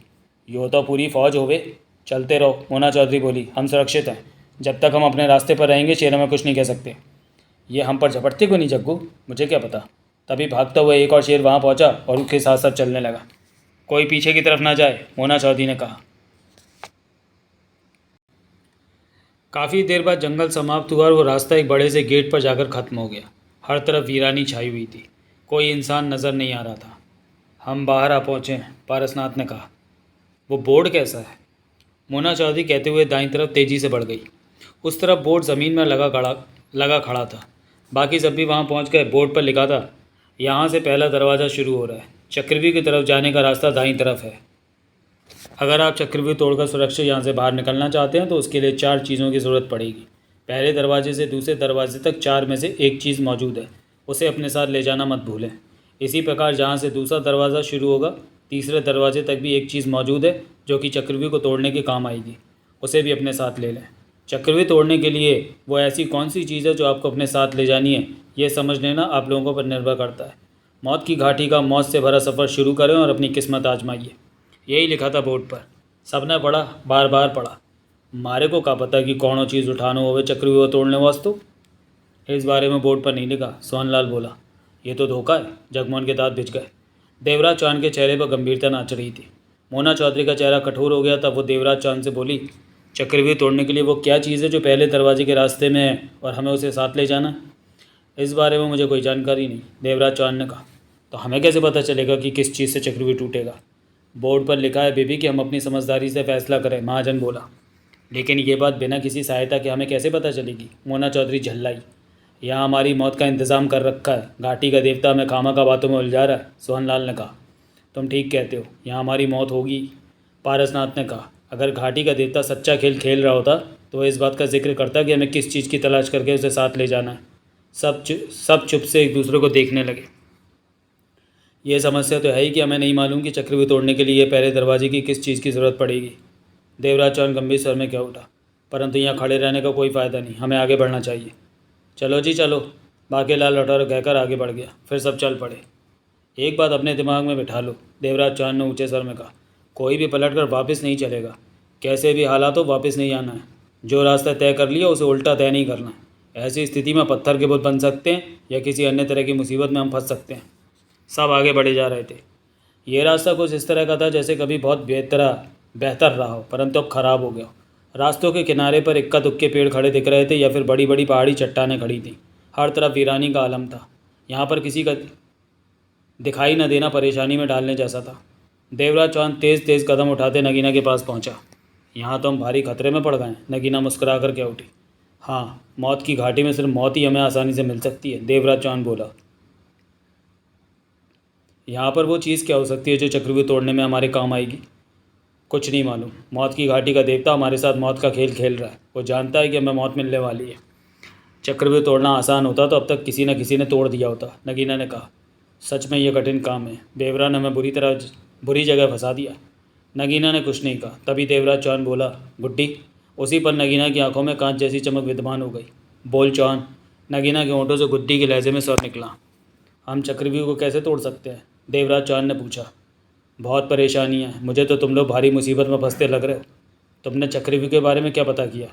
यो तो पूरी फौज होवे, चलते रहो, मोना चौधरी बोली। हम सुरक्षित हैं, जब तक हम अपने रास्ते पर रहेंगे शेर हमें कुछ नहीं कह सकते। ये हम पर झपटते क्यों नहीं जग्गू? मुझे क्या पता। तभी भागता हुआ एक और शेर वहाँ पहुँचा और उसके साथ साथ चलने लगा। कोई पीछे की तरफ ना जाए, मोना चौधरी ने कहा। काफ़ी देर बाद जंगल समाप्त हुआ और वो रास्ता एक बड़े से गेट पर जाकर ख़त्म हो गया। हर तरफ वीरानी छाई हुई थी, कोई इंसान नज़र नहीं आ रहा था। हम बाहर आ पहुँचे, पारसनाथ ने कहा। वो बोर्ड कैसा है? मोना चौधरी कहते हुए दाईं तरफ तेज़ी से बढ़ गई। उस तरफ बोर्ड ज़मीन में लगा खड़ा था। बाकी सब भी वहाँ पहुँच गए। बोर्ड पर लिखा था, यहाँ से पहला दरवाज़ा शुरू हो रहा है, चक्रव्यूह की तरफ जाने का रास्ता दाईं तरफ है। अगर आप चक्रव्यूह तोड़कर सुरक्षित यहाँ से बाहर निकलना चाहते हैं तो उसके लिए 4 चीज़ों की ज़रूरत पड़ेगी। पहले दरवाजे से दूसरे दरवाजे तक 4 में से एक चीज़ मौजूद है, उसे अपने साथ ले जाना मत भूलें। इसी प्रकार जहाँ से दूसरा दरवाज़ा शुरू होगा, तीसरे दरवाजे तक भी एक चीज़ मौजूद है जो कि चक्रव्यूह को तोड़ने के काम आएगी, उसे भी अपने साथ ले लें। चक्रव्यूह तोड़ने के लिए वो ऐसी कौन सी चीज़ है जो आपको अपने साथ ले जानी है, ये समझ लेना आप लोगों पर निर्भर करता है। मौत की घाटी का मौत से भरा सफ़र शुरू करें और अपनी किस्मत आजमाइए। यही लिखा था बोर्ड पर। सबने पढ़ा, बार बार पढ़ा। मारे को क्या पता कि कौनो चीज़ उठानो होवे चक्रव्यूह तोड़ने वास्तु। इस बारे में बोर्ड पर नहीं लिखा, सोहनलाल बोला। ये तो धोखा है। जगमोहन के दांत भिज गए। देवराज चौहान के चेहरे पर गंभीरता नाच रही थी। मोना चौधरी का चेहरा कठोर हो गया। तब वो देवराज चौहान से बोली, चक्रव्यूह तोड़ने के लिए वो क्या चीज़ है जो पहले दरवाजे के रास्ते में है और हमें उसे साथ ले जाना? इस बारे में मुझे कोई जानकारी नहीं, देवराज चौहान ने कहा। तो हमें कैसे पता चलेगा कि किस चीज़ से चक्रव्यूह टूटेगा? बोर्ड पर लिखा है बेबी कि हम अपनी समझदारी से फैसला करें, महाजन बोला। लेकिन ये बात बिना किसी सहायता के हमें कैसे पता चलेगी? मोना चौधरी झल्लाई। यहाँ हमारी मौत का इंतज़ाम कर रखा है, घाटी का देवता हमें खामा का बातों में उलझा रहा है, सोहनलाल ने कहा। तुम ठीक कहते हो, यहाँ हमारी मौत होगी, पारसनाथ ने कहा। अगर घाटी का देवता सच्चा खेल खेल रहा होता तो वह इस बात का जिक्र करता कि हमें किस चीज़ की तलाश करके उसे साथ ले जाना है। सब चुप से एक दूसरे को देखने लगे। यह समस्या तो है ही कि हमें नहीं मालूम कि चक्रव्यूह तोड़ने के लिए पहले दरवाजे की किस चीज़ की ज़रूरत पड़ेगी। देवराज चौहान गंभीर स्वर में कह उठा। परंतु यहाँ खड़े रहने का कोई फ़ायदा नहीं, हमें आगे बढ़ना चाहिए। चलो जी चलो, बाकेलाल लौटा कहकर आगे बढ़ गया। फिर सब चल पड़े। एक बात अपने दिमाग में बिठा लो, देवराज चौहान ने ऊँचे स्वर में कहा। कोई भी पलट कर वापस नहीं चलेगा। कैसे भी हालात हो वापस नहीं आना है। जो रास्ता तय कर लिया उसे उल्टा तय नहीं करना। ऐसी स्थिति में पत्थर के बुत बन सकते हैं या किसी अन्य तरह की मुसीबत में हम फंस सकते हैं। सब आगे बढ़े जा रहे थे। ये रास्ता कुछ इस तरह का था जैसे कभी बहुत बेहतर रहा हो, परंतु अब खराब हो गया। रास्तों के किनारे पर इक्का दुक्के पेड़ खड़े दिख रहे थे या फिर बड़ी बड़ी पहाड़ी चट्टानें खड़ी थीं। हर तरफ वीरानी का आलम था। यहाँ पर किसी का दिखाई न देना परेशानी में डालने जैसा था। देवराज चौहान तेज़ तेज़ कदम उठाते नगीना के पास पहुँचा। यहाँ तो हम भारी खतरे में पड़ गए, नगीना मुस्कुरा कर क्या उठी। हाँ, मौत की घाटी में सिर्फ मौत ही हमें आसानी से मिल सकती है, देवराज चौहान बोला। यहाँ पर वो चीज़ क्या हो सकती है जो चक्रव्यूह तोड़ने में हमारे काम आएगी? कुछ नहीं मालूम। मौत की घाटी का देवता हमारे साथ मौत का खेल खेल रहा है। वो जानता है कि हमें मौत मिलने वाली है। चक्रव्यूह तोड़ना आसान होता तो अब तक किसी न किसी ने तोड़ दिया होता, नगीना ने कहा। सच में यह कठिन काम है। बेवरा ने हमें बुरी जगह फंसा दिया। नगीना ने कुछ नहीं कहा। तभी देवराज चौहान बोला, गुड्डी। उसी पर नगीना की आंखों में कांच जैसी चमक विद्यमान हो गई। बोल चौहान। नगीना के होंठों से गुड्डी के लहजे में स्वर निकला। हम चक्रव्यूह को कैसे तोड़ सकते हैं? देवराज चौहान ने पूछा। बहुत परेशानी है। मुझे तो तुम लोग भारी मुसीबत में फंसते लग रहे हो। तुमने चक्रव्यूह के बारे में क्या पता किया?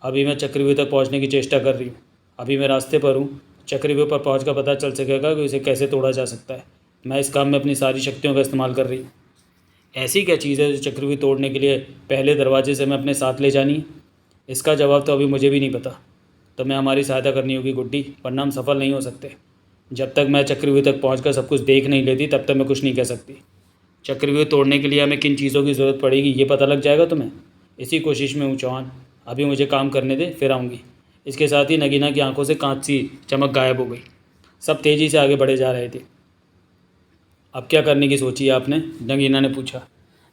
अभी मैं चक्रव्यूह तक पहुंचने की चेष्टा कर रही हूँ। अभी मैं रास्ते पर हूँ। चक्रव्यूह पर पहुँच कर पता चल सकेगा कि उसे कैसे तोड़ा जा सकता है। मैं इस काम में अपनी सारी शक्तियों का इस्तेमाल कर रही हूँ। ऐसी क्या चीज़ है जो चक्रव्यूह तोड़ने के लिए पहले दरवाजे से मैं अपने साथ ले जानी है? इसका जवाब तो अभी मुझे भी नहीं पता। तुम्हें हमारी सहायता करनी होगी गुड्डी, वरना हम सफल नहीं हो सकते। जब तक मैं चक्रव्यूह तक पहुंचकर सब कुछ देख नहीं लेती तब तक मैं कुछ नहीं कह सकती। चक्रव्यूह तोड़ने के लिए हमें किन चीज़ों की ज़रूरत पड़ेगी ये पता लग जाएगा तुम्हें। इसी कोशिश में हूँ चौहान, अभी मुझे काम करने दे, फिर आऊँगी। इसके साथ ही नगीना की आंखों से कांच सी चमक गायब हो गई। सब तेज़ी से आगे बढ़े जा रहे थे। अब क्या करने की सोची है आपने? नगीना ने पूछा।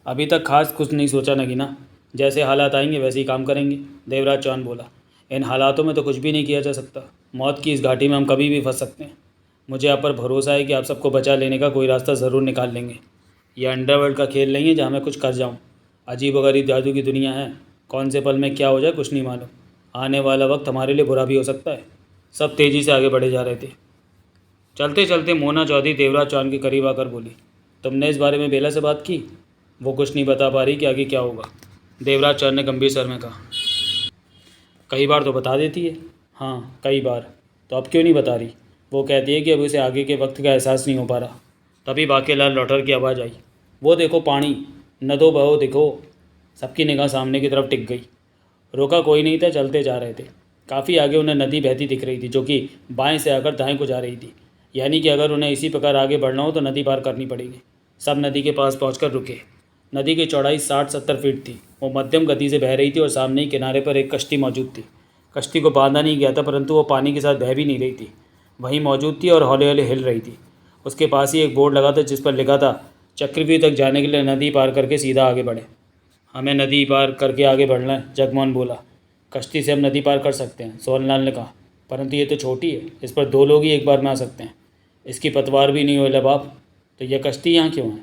अभी तक खास कुछ नहीं सोचा नगीना, जैसे हालात आएंगे वैसे ही काम करेंगे, देवराज चौहान बोला। इन हालातों में तो कुछ भी नहीं किया जा सकता। मौत की इस घाटी में हम कभी भी फंस सकते हैं। मुझे आप पर भरोसा है कि आप सबको बचा लेने का कोई रास्ता ज़रूर निकाल लेंगे। यह अंडरवर्ल्ड का खेल नहीं है जहाँ मैं कुछ कर जाऊँ। अजीब व गरीब जादू की दुनिया है, कौन से पल में क्या हो जाए कुछ नहीं मालूम। आने वाला वक्त हमारे लिए बुरा भी हो सकता है। सब तेज़ी से आगे बढ़े जा रहे थे। चलते चलते मोना चौधरी देवराज चौहान के करीब आकर बोली, तुमने इस बारे में बेला से बात की? वो कुछ नहीं बता पा रही कि आगे क्या होगा। देवराज चौहान ने गंभीर स्वर में कहा। कई बार तो बता देती है। हाँ कई बार। तो अब क्यों नहीं बता रही? वो कहती है कि अब उसे आगे के वक्त का एहसास नहीं हो पा रहा। तभी बाकेलाल लौटर की आवाज़ आई, वो देखो पानी, नदो बहो देखो। सबकी निगाह सामने की तरफ टिक गई। रोका कोई नहीं था, चलते जा रहे थे। काफ़ी आगे उन्हें नदी बहती दिख रही थी, जो कि बाएं से आकर दाएं को जा रही थी। यानी कि अगर उन्हें इसी प्रकार आगे बढ़ना हो तो नदी पार करनी पड़ेगी। सब नदी के पास पहुंचकर रुके। नदी की चौड़ाई 60-70 फीट थी। वो मध्यम गति से बह रही थी और सामने ही किनारे पर एक कश्ती मौजूद थी। कश्ती को बांधा नहीं गया था, परंतु वो पानी के साथ बह भी नहीं रही थी, वहीं मौजूद थी और हौले हौले हिल रही थी। उसके पास ही एक बोर्ड लगा था जिस पर लिखा था, चक्रव्यूह तक जाने के लिए नदी पार करके सीधा आगे बढ़े। हमें नदी पार करके आगे बढ़ना है, जगमोहन बोला। कश्ती से हम नदी पार कर सकते हैं, सोहनलाल ने कहा, परंतु ये तो छोटी है, इस पर 2 लोग ही एक बार में आ सकते हैं। इसकी पतवार भी नहीं होला बाप, तो यह कश्ती यहाँ क्यों है?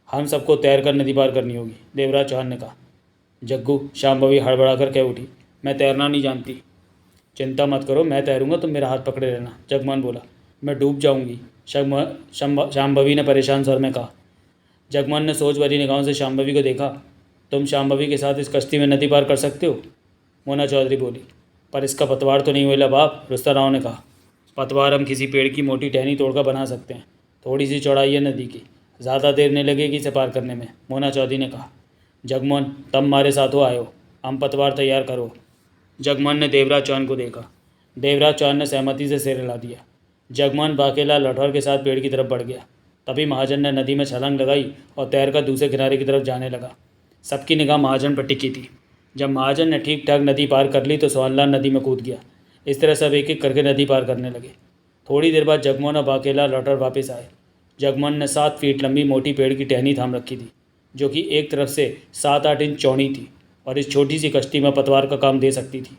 हम सबको तैर कर नदी पार करनी होगी, देवराज चौहान ने कहा। जग्गू, शांभवी हड़बड़ाकर कह उठी, मैं तैरना नहीं जानती। चिंता मत करो, मैं तैरूंगा, तुम मेरा हाथ पकड़े रहना, जगमोहन बोला। मैं डूब जाऊंगी, शांभवी ने परेशान स्वर में कहा। जगमोहन ने सोच भरी निगाहों से शांभवी को देखा। तुम शांभवी के साथ इस कश्ती में नदी पार कर सकते हो? मोना चौधरी बोली। पर इसका पतवार तो नहीं हुआ बाप, रुस्ता राव ने कहा। पतवार हम किसी पेड़ की मोटी टहनी तोड़कर बना सकते हैं। थोड़ी सी चौड़ाई है नदी की, ज़्यादा देर नहीं लगेगी इसे पार करने में, मोना चौधरी ने कहा। जगमोहन, तुम हमारे साथों आयो, हम पतवार तैयार करो। जगमोहन ने देवराज चौहान को देखा। देवराज चौहान ने सहमति से सिर हिला दिया। जगमोहन बाकेला लठौर के साथ पेड़ की तरफ बढ़ गया। तभी महाजन ने नदी में छलांग लगाई और तैरकर दूसरे किनारे की तरफ जाने लगा। सबकी निगाह महाजन पर टिकी थी। जब महाजन ने ठीक ठाक नदी पार कर ली तो सोहनलाल नदी में कूद गया। इस तरह सब एक एक करके नदी पार करने लगे। थोड़ी देर बाद जगमोहन और बाकेला लौटर वापस आए। जगमोहन ने 7 फीट लंबी मोटी पेड़ की टहनी थाम रखी थी, जो कि एक तरफ से 7-8 इंच चौड़ी थी और इस छोटी सी कश्ती में पतवार का काम दे सकती थी।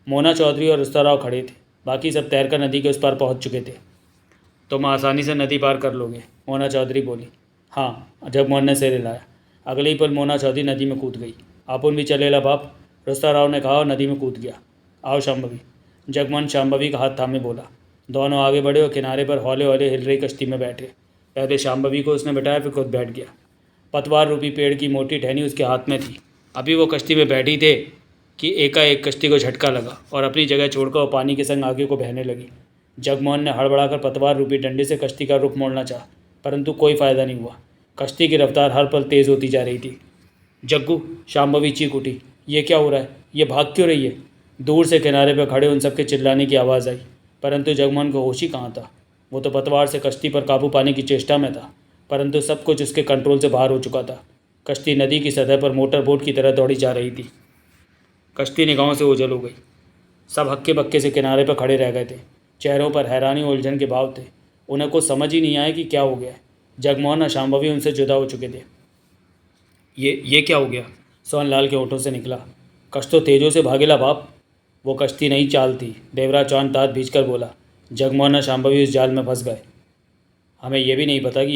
मोना चौधरी और रुस्ताराव खड़े थे, बाकी सब तैरकर नदी के उस पार पहुँच चुके थे। तुम आसानी से नदी पार कर लोगे, मोना चौधरी बोली। हाँ, जगमोहन ने सिर हिलाया। अगले ही पल मोना चौधरी नदी में कूद गई। आपुन भी चलेला बाप, रुस्ताराव ने कहा और नदी में कूद गया। आओ शांभवी, जगमोहन शांभवी का हाथ थामे बोला। दोनों आगे बढ़े और किनारे पर हौले हौले हिल रही कश्ती में बैठे। पहले शांभवी को उसने बिठाया, फिर खुद बैठ गया। पतवार रूपी पेड़ की मोटी टहनी उसके हाथ में थी। अभी वो कश्ती में बैठी थे कि एकाएक कश्ती को झटका लगा और अपनी जगह छोड़कर वो पानी के संग आगे को बहने लगी। जगमोहन ने हड़बड़ाकर पतवार रूपी डंडे से कश्ती का रुख मोड़ना चाहा, परंतु कोई फ़ायदा नहीं हुआ। कश्ती की रफ्तार हर पल तेज़ होती जा रही थी। जग्गू, शांभवी चीख उठी, ये क्या हो रहा है? ये भाग क्यों रही है? दूर से किनारे पर खड़े उन सबके चिल्लाने की आवाज़ आई, परंतु जगमोहन को होश ही कहाँ था। वो तो पतवार से कश्ती पर काबू पाने की चेष्टा में था, परंतु सब कुछ उसके कंट्रोल से बाहर हो चुका था। कश्ती नदी की सतह पर मोटर बोट की तरह दौड़ी जा रही थी। कश्ती निगाहों से ओझल हो गई। सब हक्के बक्के से किनारे पर खड़े रह गए थे। चेहरों पर हैरानी और उलझन के भाव थे। उन्हें कुछ समझ ही नहीं आया कि क्या हो गया है। जगमोहन और शांभवी उनसे जुदा हो चुके थे। ये क्या हो गया? सोहनलाल के होठों से निकला। कश्त तो तेजों से भागेला बाप। वो कश्ती नहीं चाल थी, देवराज चौहान दांत भींचकर बोला। जगमोहन और शांभवी उस जाल में फंस गए। हमें यह भी नहीं पता कि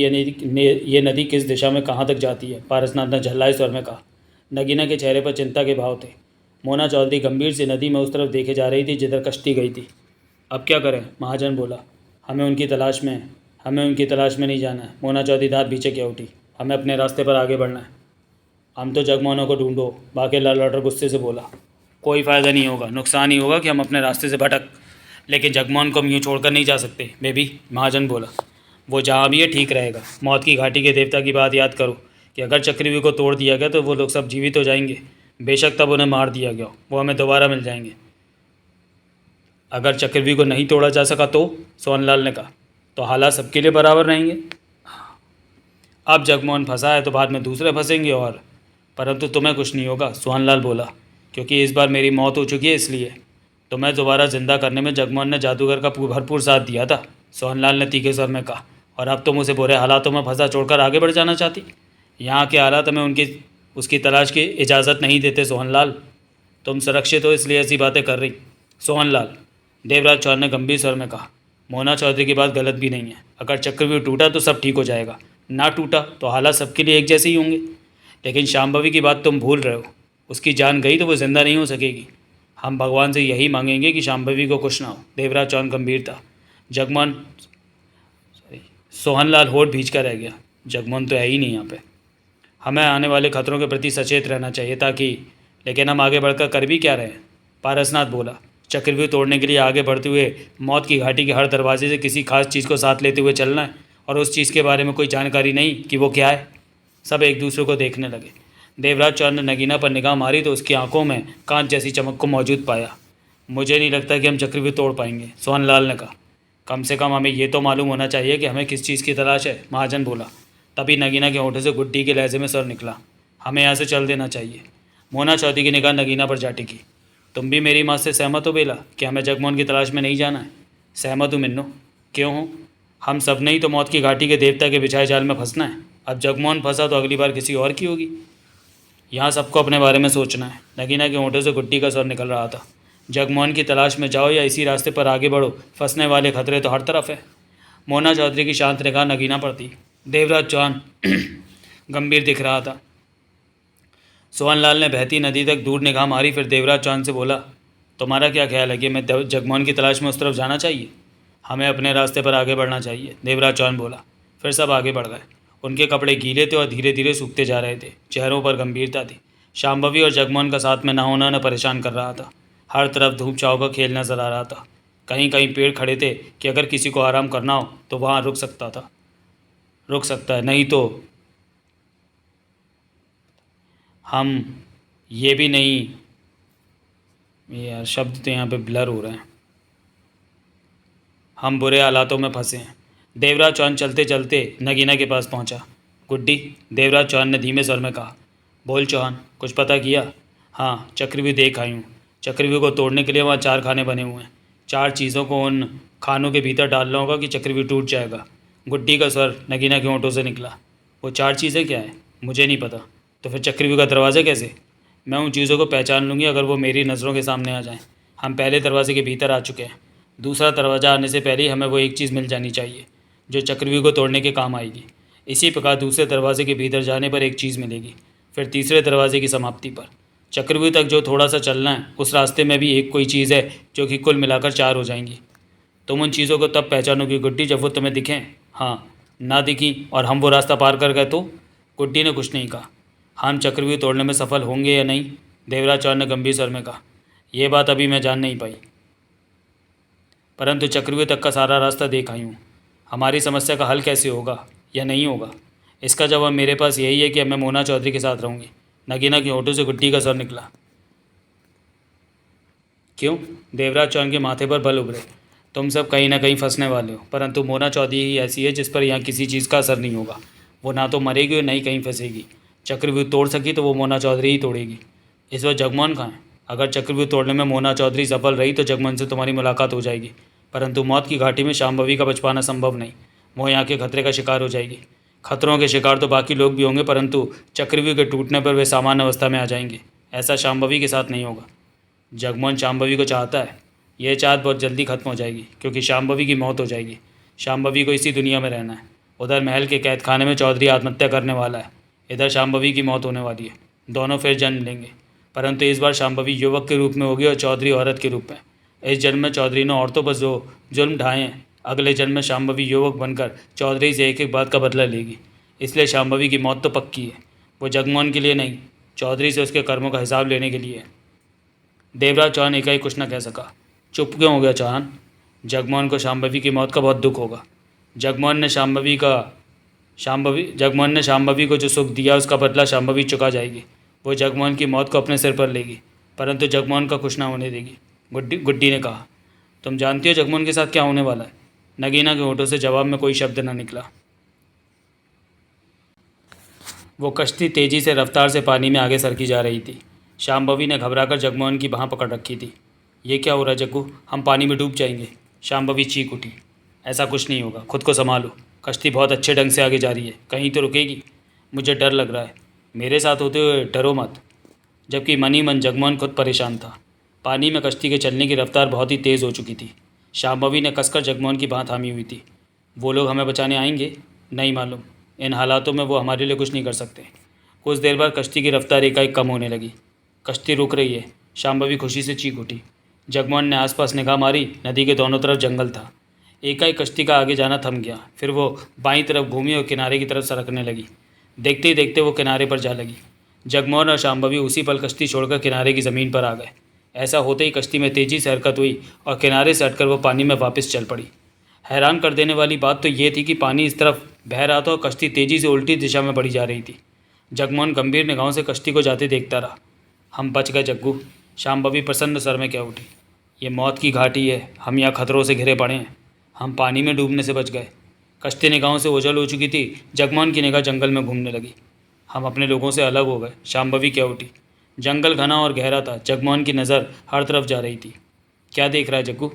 ये नदी किस दिशा में कहाँ तक जाती है, पारसनाथ ने झल्लाए स्वर में कहा। नगीना के चेहरे पर चिंता के भाव थे। मोना चौधरी गंभीर से नदी में उस तरफ देखे जा रही थी जिधर कश्ती गई थी। अब क्या करें? महाजन बोला। हमें उनकी तलाश में नहीं जाना है, मोना चौधरी दांत भींचे क्या उठी। हमें अपने रास्ते पर आगे बढ़ना है। हम तो जगमोहनों को ढूंढो, बाकेलाल लौटर गुस्से से बोला। कोई फ़ायदा नहीं होगा, नुकसान ही होगा कि हम अपने रास्ते से भटक, लेकिन जगमोहन को हम यूँ छोड़कर नहीं जा सकते बेबी, महाजन बोला। वो जहाँ भी है ठीक रहेगा। मौत की घाटी के देवता की बात याद करो कि अगर चक्रव्यूह को तोड़ दिया गया तो वो लोग सब जीवित हो जाएंगे। बेशक तब उन्हें मार दिया गया, वो हमें दोबारा मिल जाएंगे। अगर चक्रव्यूह को नहीं तोड़ा जा सका तो? सोहनलाल ने कहा। तो हालात सबके लिए बराबर रहेंगे। अब जगमोहन फंसा है तो बाद में दूसरे फंसेंगे और परंतु तुम्हें कुछ नहीं होगा, सोहनलाल बोला, क्योंकि इस बार मेरी मौत हो चुकी है इसलिए। तुम्हें दोबारा जिंदा करने में जगमोहन ने जादूगर का भरपूर साथ दिया था, सोहनलाल ने तीखे स्वर में कहा। और अब तुम उसे बुरे हालातों में फंसा छोड़कर आगे बढ़ जाना चाहती। यहाँ के हालात हमें उसकी तलाश की इजाज़त नहीं देते सोहनलाल। तुम सुरक्षित हो इसलिए ऐसी बातें कर रही। सोहनलाल, देवराज चौहान ने गंभीर स्वर में कहा, मोना चौधरी की बात गलत भी नहीं है। अगर चक्रव्यूह टूटा तो सब ठीक हो जाएगा, ना टूटा तो हालात सबके लिए एक जैसे ही होंगे। लेकिन शांभवी की बात तुम भूल रहे हो। उसकी जान गई तो वो जिंदा नहीं हो सकेगी। हम भगवान से यही मांगेंगे कि शांभवी को कुछ ना हो। देवराज चौहान गंभीर था। जगमोहन सोहनलाल होठ भींच कर रह गया। जगमोहन तो है ही नहीं यहाँ पे। हमें आने वाले खतरों के प्रति सचेत रहना चाहिए ताकि, लेकिन हम आगे बढ़कर कर भी क्या रहे हैं? पारसनाथ बोला। चक्रव्यूह तोड़ने के लिए आगे बढ़ते हुए मौत की घाटी के हर दरवाजे से किसी खास चीज़ को साथ लेते हुए चलना है, और उस चीज़ के बारे में कोई जानकारी नहीं कि वो क्या है। सब एक दूसरे को देखने लगे। देवराज चौहान ने नगीना पर निगाह मारी तो उसकी आंखों में कांच जैसी चमक को मौजूद पाया। मुझे नहीं लगता कि हम चक्रव्यूह तोड़ पाएंगे, सोहनलाल ने कहा। कम से कम हमें ये तो मालूम होना चाहिए कि हमें किस चीज़ की तलाश है, महाजन बोला। तभी नगीना के होठों से गुड्डी के लहजे में स्वर निकला, हमें यहाँ से चल देना चाहिए। मोना चौधरी की निगाह नगीना पर जा टिकी। तुम भी मेरी बात से सहमत हो बेला कि हमें जगमोहन की तलाश में नहीं जाना है? सहमत हूँ मिन्नो। क्यों हो? हम सब ने ही तो मौत की घाटी के देवता के बिछाए जाल में फंसना है। अब जगमोहन फंसा तो अगली बार किसी और की होगी। यहाँ सबको अपने बारे में सोचना है। नगीना के होठों से गुड्डी का स्वर निकल रहा था। जगमोहन की तलाश में जाओ या इसी रास्ते पर आगे बढ़ो, फंसने वाले खतरे तो हर तरफ है। मोना चौधरी की शांत निगाह नगीना पर थी। देवराज चौहान गंभीर दिख रहा था। सोहनलाल ने बहती नदी तक दूर निगाह मारी, फिर देवराज चौहान से बोला, तुम्हारा क्या ख्याल है कि मैं जगमोहन की तलाश में उस तरफ जाना चाहिए? हमें अपने रास्ते पर आगे बढ़ना चाहिए, देवराज चौहान बोला। फिर सब आगे बढ़ गए। उनके कपड़े गीले थे और धीरे धीरे सूखते जा रहे थे। चेहरों पर गंभीरता थी। शांभवी और जगमोहन का साथ में ना होना उन्हें परेशान कर रहा था। हर तरफ धूप छाँव का खेल नजर आ रहा था। कहीं कहीं पेड़ खड़े थे कि अगर किसी को आराम करना हो तो वहाँ रुक सकता है, नहीं तो हम ये भी नहीं। ये यार शब्द तो यहाँ पे ब्लर हो रहे हैं। हम बुरे हालातों में फंसे हैं। देवराज चौहान चलते चलते नगीना के पास पहुँचा। गुड्डी, देवराज चौहान ने धीमे स्वर में कहा। बोल चौहान, कुछ पता किया? हाँ, चक्रव्यूह देख आई हूँ। चक्रव्यूह को तोड़ने के लिए वहाँ 4 खाने बने हुए हैं। 4 चीज़ों को उन खानों के भीतर डालना होगा कि चक्रव्यूह टूट जाएगा। गुड्डी का स्वर नगीना के होंठों से निकला। वो 4 चीज़ें क्या हैं? मुझे नहीं पता। तो फिर चक्रव्यूह का दरवाज़ा कैसे? मैं उन चीज़ों को पहचान लूँगी अगर वो मेरी नज़रों के सामने आ जाएं। हम पहले दरवाजे के भीतर आ चुके हैं। दूसरा दरवाज़ा आने से पहले ही हमें वो एक चीज़ मिल जानी चाहिए जो चक्रव्यूह को तोड़ने के काम आएगी। इसी प्रकार दूसरे दरवाजे के भीतर जाने पर एक चीज़ मिलेगी, फिर तीसरे दरवाजे की समाप्ति पर चक्रव्यूह तक जो थोड़ा सा चलना है, उस रास्ते में भी एक कोई चीज़ है जो कि कुल मिलाकर 4 हो जाएंगी। तुम उन चीज़ों को तब पहचानोगी गुड्डी जब वो तुम्हें दिखें। हाँ, ना दिखी और हम वो रास्ता पार कर गए तो? गुड्डी ने कुछ नहीं कहा। हम चक्रव्यूह तोड़ने में सफल होंगे या नहीं, देवराज चौहान ने गंभीर स्वर में कहा। यह बात अभी मैं जान नहीं पाई, परंतु चक्रव्यूह तक का सारा रास्ता देख आई हूँ। हमारी समस्या का हल कैसे होगा या नहीं होगा, इसका जवाब मेरे पास यही है कि मैं मोना चौधरी के साथ रहूँगी। नगीना की होठों से गुड्डी का स्वर निकला। क्यों? देवराज चौहान के माथे पर बल उभरे। तुम सब कहीं ना कहीं फंसने वाले हो, परंतु मोना चौधरी ही ऐसी है जिस पर यहाँ किसी चीज़ का असर नहीं होगा। वो ना तो मरेगी और ना ही कहीं फंसेगी। चक्रव्यूह तोड़ सकी तो वो मोना चौधरी ही तोड़ेगी। इस वक्त जगमोहन कहाँ है? अगर चक्रव्यूह तोड़ने में मोना चौधरी सफल रही तो जगमोहन से तुम्हारी मुलाकात हो जाएगी, परंतु मौत की घाटी में शांभवी का बच पाना संभव नहीं। वो यहाँ के खतरे का शिकार हो जाएगी। खतरों के शिकार तो बाकी लोग भी होंगे, परंतु चक्रव्यूह के टूटने पर वे सामान्य अवस्था में आ जाएंगे। ऐसा शांभवी के साथ नहीं होगा। जगमोहन शांभवी को चाहता है। यह चाहत बहुत जल्दी खत्म हो जाएगी क्योंकि शांभवी की मौत हो जाएगी। शांभवी को इसी दुनिया में रहना है। उधर महल के कैद खाने में चौधरी आत्महत्या करने वाला है, इधर शांभवी की मौत होने वाली है। दोनों फिर जन्म लेंगे, परंतु इस बार शांभवी युवक के रूप में होगी और चौधरी औरत के रूप में। इस जन्म में चौधरी ने औरतों पर जो जुल्म ढाए हैं, अगले जन्म में शांभवी युवक बनकर चौधरी से एक एक बात का बदला लेगी। इसलिए शांभवी की मौत तो पक्की है। वो जगमोहन के लिए नहीं, चौधरी से उसके कर्मों का हिसाब लेने के लिए है। देवराज चौहान एकाएक कुछ न कह सका। चुप क्यों हो गया चौहान? जगमोहन को शांभवी की मौत का बहुत दुख होगा। जगमोहन ने शांभवी को जो सुख दिया उसका बदला शांभवी चुका जाएगी। वो जगमोहन की मौत को अपने सिर पर लेगी, परंतु जगमोहन का कुछ ना होने देगी। गुड्डी ने कहा। तुम जानती हो जगमोहन के साथ क्या होने वाला है? नगीना के होठों से जवाब में कोई शब्द न निकला। वो कश्ती तेज़ी से रफ्तार से पानी में आगे सरकी जा रही थी। शांभवी ने घबराकर जगमोहन की बाँह पकड़ रखी थी। ये क्या हो रहा है जग्गू, हम पानी में डूब जाएंगे। शांभवी चीख उठी। ऐसा कुछ नहीं होगा, खुद को संभालो। कश्ती बहुत अच्छे ढंग से आगे जा रही है, कहीं तो रुकेगी। मुझे डर लग रहा है। मेरे साथ होते हुए डरो मत। जबकि मन ही मन जगमोहन खुद परेशान था। पानी में कश्ती के चलने की रफ्तार बहुत ही तेज़ हो चुकी थी। शांभवी ने कसकर जगमोहन की बाँह थामी हुई थी। वो लोग हमें बचाने आएंगे? नहीं मालूम। इन हालातों में वो हमारे लिए कुछ नहीं कर सकते। कुछ देर बाद कश्ती की रफ्तार एकाएक कम होने लगी। कश्ती रुक रही है। शांभवी खुशी से चीख उठी। जगमोहन ने आसपास निगाह मारी। नदी के दोनों तरफ जंगल था। एकाएक कश्ती का आगे जाना थम गया। फिर वो बाईं तरफ घूमी और किनारे की तरफ सरकने लगी। देखते ही देखते वो किनारे पर जा लगी। जगमोहन और शांभवी उसी पल कश्ती छोड़कर किनारे की ज़मीन पर आ गए। ऐसा होते ही कश्ती में तेज़ी से हरकत हुई और किनारे से हटकर वो पानी में वापस चल पड़ी। हैरान कर देने वाली बात तो ये थी कि पानी इस तरफ बह रहा था और कश्ती तेज़ी से उल्टी दिशा में बढ़ी जा रही थी। जगमोहन गंभीर निगाहों से कश्ती को जाते देखता रहा। हम बच गए जग्गू। शांभवी प्रसन्न स्वर में कह उठी। ये मौत की घाटी है, हम यहाँ खतरों से घिरे पड़े हैं। हम पानी में डूबने से बच गए। कश्ती निगाहों से ओझल हो चुकी थी। जगमोहन की निगाह जंगल में घूमने लगी। हम अपने लोगों से अलग हो गए। शांभवी कह उठी। जंगल घना और गहरा था। जगमोहन की नज़र हर तरफ जा रही थी। क्या देख रहा है जग्गू?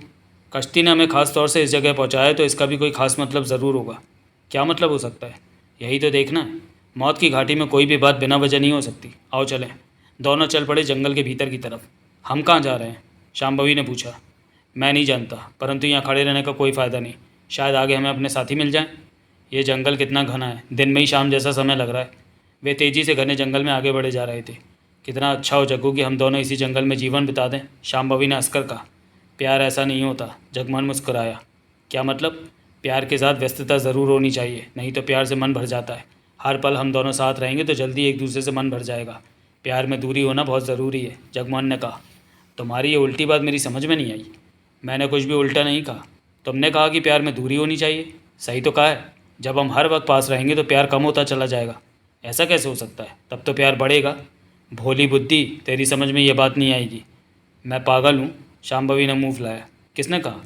कश्ती ने हमें खास तौर से इस जगह पहुंचाया है तो इसका भी कोई खास मतलब ज़रूर होगा। क्या मतलब हो सकता है? यही तो देखना है। मौत की घाटी में कोई भी बात बिना वजह नहीं हो सकती। आओ चलें। दोनों चल पड़े जंगल के भीतर की तरफ। हम कहाँ जा रहे हैं? शांभवी ने पूछा। मैं नहीं जानता, परंतु यहाँ खड़े रहने का कोई फ़ायदा नहीं। शायद आगे हमें अपने साथी मिल जाएं। ये जंगल कितना घना है, दिन में ही शाम जैसा समय लग रहा है। वे तेज़ी से घने जंगल में आगे बढ़े जा रहे थे। कितना अच्छा हो जग्गू कि हम दोनों इसी जंगल में जीवन बिता दें, शांभवी ने हंसकर कहा। प्यार ऐसा नहीं होता, जगमोहन मुस्कुराया। क्या मतलब? प्यार के साथ व्यस्तता ज़रूर होनी चाहिए, नहीं तो प्यार से मन भर जाता है। हर पल हम दोनों साथ रहेंगे तो जल्दी एक दूसरे से मन भर जाएगा। प्यार में दूरी होना बहुत ज़रूरी है, जगमोहन ने कहा। तुम्हारी ये उल्टी बात मेरी समझ में नहीं आई। मैंने कुछ भी उल्टा नहीं कहा। तुमने कहा कि प्यार में दूरी होनी चाहिए। सही तो कहा है। जब हम हर वक्त पास रहेंगे तो प्यार कम होता चला जाएगा। ऐसा कैसे हो सकता है? तब तो प्यार बढ़ेगा। भोली बुद्धि, तेरी समझ में ये बात नहीं आएगी। मैं पागल हूँ? शांभवी ने मुँह फुलाया। किसने कहा?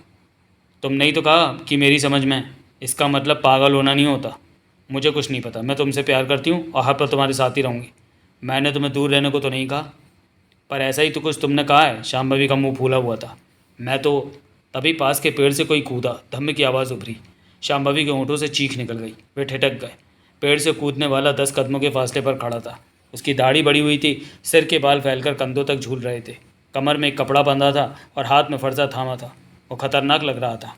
तुमने ही तो कहा कि मेरी समझ में। इसका मतलब पागल होना नहीं होता। मुझे कुछ नहीं पता। मैं तुमसे प्यार करती हूँ और हर पल तुम्हारे साथ ही रहूँगी। मैंने तुम्हें दूर रहने को तो नहीं कहा। पर ऐसा ही तो कुछ तुमने कहा है। शांभवी का मुंह फूला हुआ था। मैं तो तभी पास के पेड़ से कोई कूदा, धम्म की आवाज़ उभरी। शांभवी के होंठों से चीख निकल गई। वे ठिठक गए। पेड़ से कूदने वाला 10 कदमों के फासले पर खड़ा था। उसकी दाढ़ी बड़ी हुई थी, सिर के बाल फैलकर कंधों तक झूल रहे थे। कमर में एक कपड़ा बंधा था और हाथ में फरसा थामा था। वो खतरनाक लग रहा था।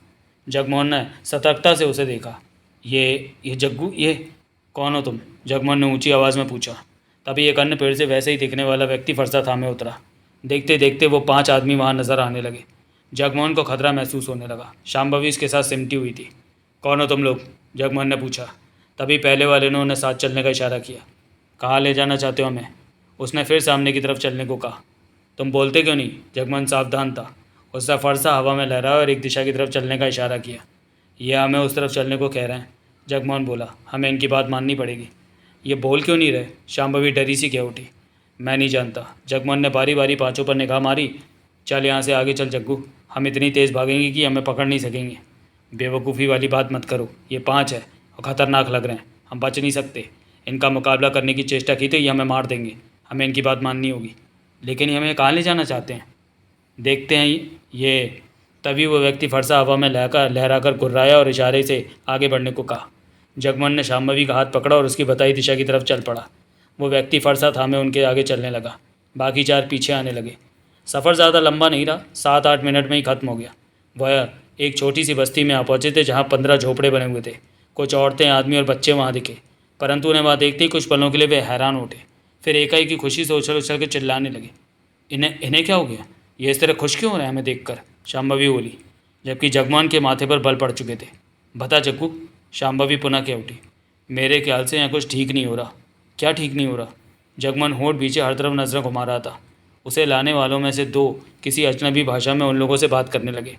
जगमोहन ने सतर्कता से उसे देखा। ये जग्गू, ये कौन हो तुम? जगमोहन ने ऊंची आवाज़ में पूछा। तभी एक अन्य पेड़ से वैसे ही दिखने वाला व्यक्ति फरसा थामे उतरा। देखते देखते वो 5 आदमी वहाँ नजर आने लगे। जगमोहन को खतरा महसूस होने लगा। शांभवी इसके साथ सिमटी हुई थी। कौन हो तुम लोग? जगमोहन ने पूछा। तभी पहले वाले ने उन्हें साथ चलने का इशारा किया। कहाँ ले जाना चाहते हो हमें? उसने फिर सामने की तरफ चलने को कहा। तुम बोलते क्यों नहीं? जगमोहन सावधान था। उसका फरसा हवा में लहराया और एक दिशा की तरफ चलने का इशारा किया। ये हमें उस तरफ चलने को कह रहे हैं। जगमोहन बोला। हमें इनकी बात माननी पड़ेगी। ये बोल क्यों नहीं रहे? शांभवी डरी सी कह उठी। मैं नहीं जानता। जगमोहन ने बारी बारी पाँचों पर निगाह मारी। चल यहाँ से आगे चल जग्गू, हम इतनी तेज़ भागेंगे कि हमें पकड़ नहीं सकेंगे। बेवकूफ़ी वाली बात मत करो। ये 5 है और ख़तरनाक लग रहे हैं। हम बच नहीं सकते। इनका मुकाबला करने की चेष्टा की तो ये हमें मार देंगे। हमें इनकी बात माननी होगी। लेकिन ये हमें कहाँ ले जाना चाहते हैं? देखते हैं ये। तभी वो व्यक्ति फरसा हवा में लहराकर गुर्राया और इशारे से आगे बढ़ने को कहा। जगमोहन ने शांभवी का हाथ पकड़ा और उसकी बताई दिशा की तरफ चल पड़ा। वो व्यक्ति फरसा थामे उनके आगे चलने लगा। बाकी 4 पीछे आने लगे। सफ़र ज़्यादा लंबा नहीं रहा, 7-8 मिनट में ही ख़त्म हो गया। वह एक छोटी सी बस्ती में आ पहुँचे थे जहाँ 15 झोपड़े बने हुए थे। कुछ औरतें, आदमी और बच्चे वहाँ दिखे, परंतु उन्हें वहाँ देखते ही कुछ पलों के लिए वे हैरान उठे। फिर एकाएक की खुशी से उछल उछल के चिल्लाने लगे। इन्हें क्या हो गया? ये इस तरह खुश क्यों हो रहे हैं हमें देखकर? शांभवी बोली, जबकि जगमोहन के माथे पर बल पड़ चुके थे। बता जग्गू, शांभवी पुनः कह उठी। मेरे ख्याल से यहाँ कुछ ठीक नहीं हो रहा। क्या ठीक नहीं हो रहा? जगमोहन होठ पीछे हर तरफ नजरें घुमा रहा था। उसे लाने वालों में से 2 किसी अजनबी भाषा में उन लोगों से बात करने लगे।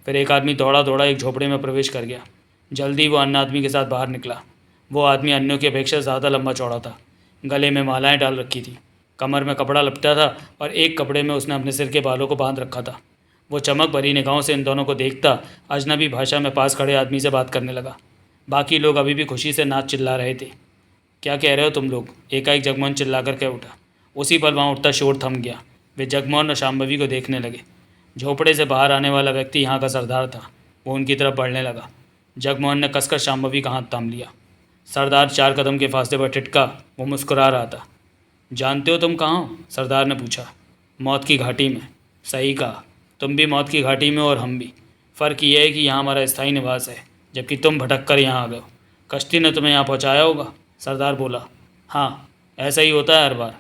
फिर एक आदमी दौड़ा दौड़ा एक झोपड़े में प्रवेश कर गया। जल्दी वो अन्य आदमी के साथ बाहर निकला। वो आदमी अन्यों की अपेक्षा ज़्यादा लंबा चौड़ा था। गले में मालाएं डाल रखी थी, कमर में कपड़ा लपटा था और एक कपड़े में उसने अपने सिर के बालों को बांध रखा था। वो चमक भरी निगाहों से इन दोनों को देखता अजनबी भाषा में पास खड़े आदमी से बात करने लगा। बाकी लोग अभी भी खुशी से नाच चिल्ला रहे थे। क्या कह रहे हो तुम लोग? एकाएक जगमोहन चिल्लाकर कह उठा। उसी पल वहाँ उठता शोर थम गया। वे जगमोहन और शांभवी को देखने लगे। झोपड़े से बाहर आने वाला व्यक्ति यहाँ का सरदार था। वो उनकी तरफ बढ़ने लगा। जगमोहन ने कसकर शांभवी का हाथ थाम लिया। सरदार 4 कदम के फासले पर टिटका। वो मुस्कुरा रहा था। जानते हो तुम कहाँ हो? सरदार ने पूछा। मौत की घाटी में। सही कहा, तुम भी मौत की घाटी में और हम भी। फ़र्क यह है कि यहाँ हमारा स्थायी निवास है, जबकि तुम भटक कर यहाँ आ गए हो। कश्ती ने तुम्हें यहाँ पहुँचाया होगा, सरदार बोला। हाँ, ऐसा ही होता है हर बार।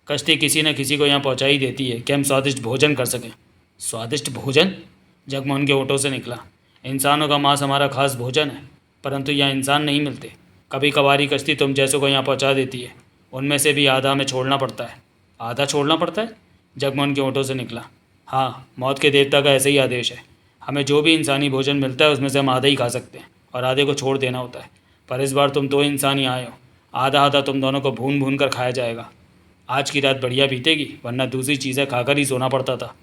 कश्ती किसी न किसी को यहाँ पहुँचा ही देती है कि हम स्वादिष्ट भोजन कर सकें। स्वादिष्ट भोजन? जगमोहन के होठों से निकला। इंसानों का मांस हमारा खास भोजन है, परंतु यहाँ इंसान नहीं मिलते। कभी कभारी कश्ती तुम जैसों को यहाँ पहुँचा देती है। उनमें से भी आधा हमें छोड़ना पड़ता है। आधा छोड़ना पड़ता है? जगमोहन के होठों से निकला। हाँ, मौत के देवता का ऐसा ही आदेश है। हमें जो भी इंसानी भोजन मिलता है उसमें से हम आधा ही खा सकते हैं और आधे को छोड़ देना होता है। पर इस बार तुम 2 इंसान ही आए हो। आधा आधा तुम दोनों को भून भून कर खाया जाएगा। आज की रात बढ़िया बीतेगी, वरना दूसरी चीज़ें खाकर ही सोना पड़ता था।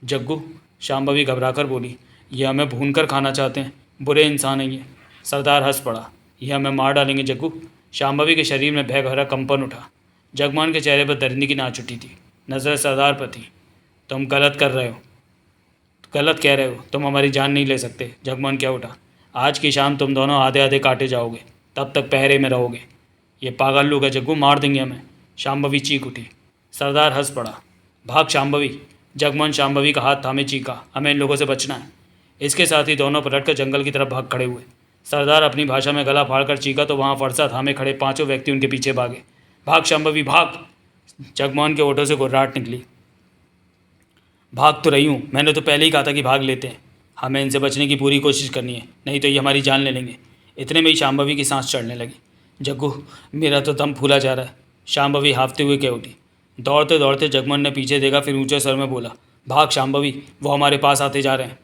जग्गू, शांभवी घबराकर बोली, ये हमें भून कर खाना चाहते हैं। बुरे इंसान हैं ये। सरदार हंस पड़ा। ये हमें मार डालेंगे जग्गू। शांभवी के शरीर में भय भरा कंपन उठा। जगमोहन के चेहरे पर दरिंदगी नाच उठी थी। नज़र सरदार पर थी। तुम गलत कर रहे हो, गलत कह रहे हो। तुम हमारी जान नहीं ले सकते। जगमोहन क्या उठा। आज की शाम तुम दोनों आधे आधे काटे जाओगे, तब तक पहरे में रहोगे। ये पागल लोग हैं जग्गू, मार देंगे हमें। शांभवी चीख उठी। सरदार हंस पड़ा। भाग शांभवी। जगमोहन शांभवी का हाथ थामे चीखा, हमें इन लोगों से बचना है। इसके साथ ही दोनों पलटकर जंगल की तरफ भाग खड़े हुए। सरदार अपनी भाषा में गला फाड़कर चीखा तो वहाँ फरसा थामे खड़े 5 व्यक्ति उनके पीछे भागे। भाग शांभवी भाग। जगमोहन के होठों से घुर्राहट निकली। भाग तो रही हूँ, मैंने तो पहले ही कहा था कि भाग लेते हैं। हमें इनसे बचने की पूरी कोशिश करनी है, नहीं तो ये हमारी जान ले लेंगे। इतने में ही शांभवी की सांस चढ़ने लगी। जग्गू, मेरा तो दम फूला जा रहा है। शांभवी हाफते हुए कह उठी। दौड़ते दौड़ते जगमोहन ने पीछे देखा, फिर ऊंचे स्वर में बोला, भाग शांभवी, वो हमारे पास आते जा रहे हैं।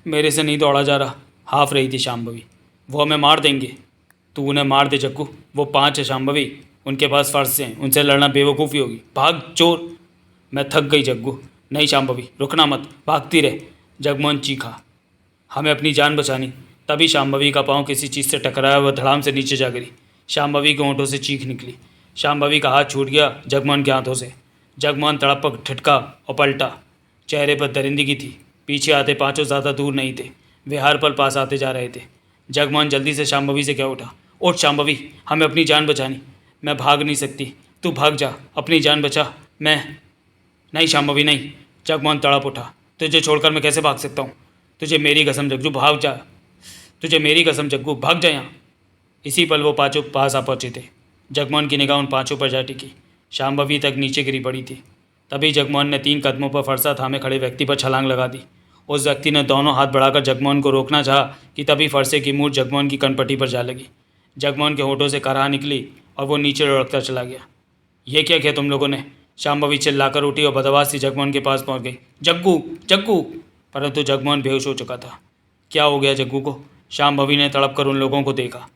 मेरे से नहीं दौड़ा जा रहा, हाफ रही थी शांभवी। वो हमें मार देंगे। तू उन्हें मार दे जग्गू, वो 5 है शांभवी, उनके पास फर्श हैं, उनसे लड़ना बेवकूफ़ी होगी। भाग चोर। मैं थक गई जग्गू। नहीं शांभवी, रुकना मत, भागती रहे। जगमोहन चीखा। हमें अपनी जान बचानी। तभी शांभवी का पाँव किसी चीज़ से टकराया, वह धड़ाम से नीचे जा गिरी। शांभवी के होंठों से चीख निकली। शांभवी का हाथ छूट गया जगमोहन के हाथों से। जगमोहन तड़प ठिठका और पलटा। चेहरे पर दरिंदगी थी। पीछे आते 5 ज़्यादा दूर नहीं थे। वे हर पल पास आते जा रहे थे। जगमोहन जल्दी से शांभवी से कह उठा, उठ शांभवी, हमें अपनी जान बचानी। मैं भाग नहीं सकती, तू भाग जा, अपनी जान बचा। मैं नहीं शांभवी नहीं। जगमोहन तड़प उठा। तुझे छोड़कर मैं कैसे भाग सकता हूँ? तुझे मेरी कसम जग्गू, भाग जा। तुझे मेरी कसम जग्गू, भाग जा यहाँ। इसी पल वो 5 पास आ पहुँचे थे। जगमोहन की निगाह उन 5 पर जा टिकी। शांभवी तक नीचे गिरी पड़ी थी। तभी जगमोहन ने 3 कदमों पर फरसा थामे खड़े व्यक्ति पर छलांग लगा दी। उस व्यक्ति ने दोनों हाथ बढ़ाकर जगमोहन को रोकना चाहा कि तभी फरसे की मूठ जगमोहन की कनपट्टी पर जा लगी। जगमोहन के होठों से कराह निकली और वो नीचे लुढ़कता चला गया। ये क्या किया तुम लोगों ने? शांभवी चिल्लाकर उठी और बदआवाज़ सी जगमोहन के पास पहुंच गई। जग्गू, जग्गू। परंतु जगमोहन बेहोश हो चुका था। क्या हो गया जग्गू को? शांभवी ने तड़प कर उन लोगों को देखा।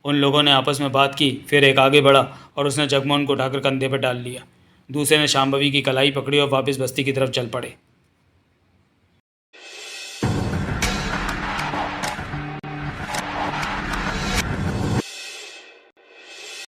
उन लोगों ने आपस में बात की, फिर एक आगे बढ़ा और उसने जगमोहन को उठाकर कंधे पर डाल लिया। दूसरे ने शांभवी की कलाई पकड़ी और वापस बस्ती की तरफ चल पड़े।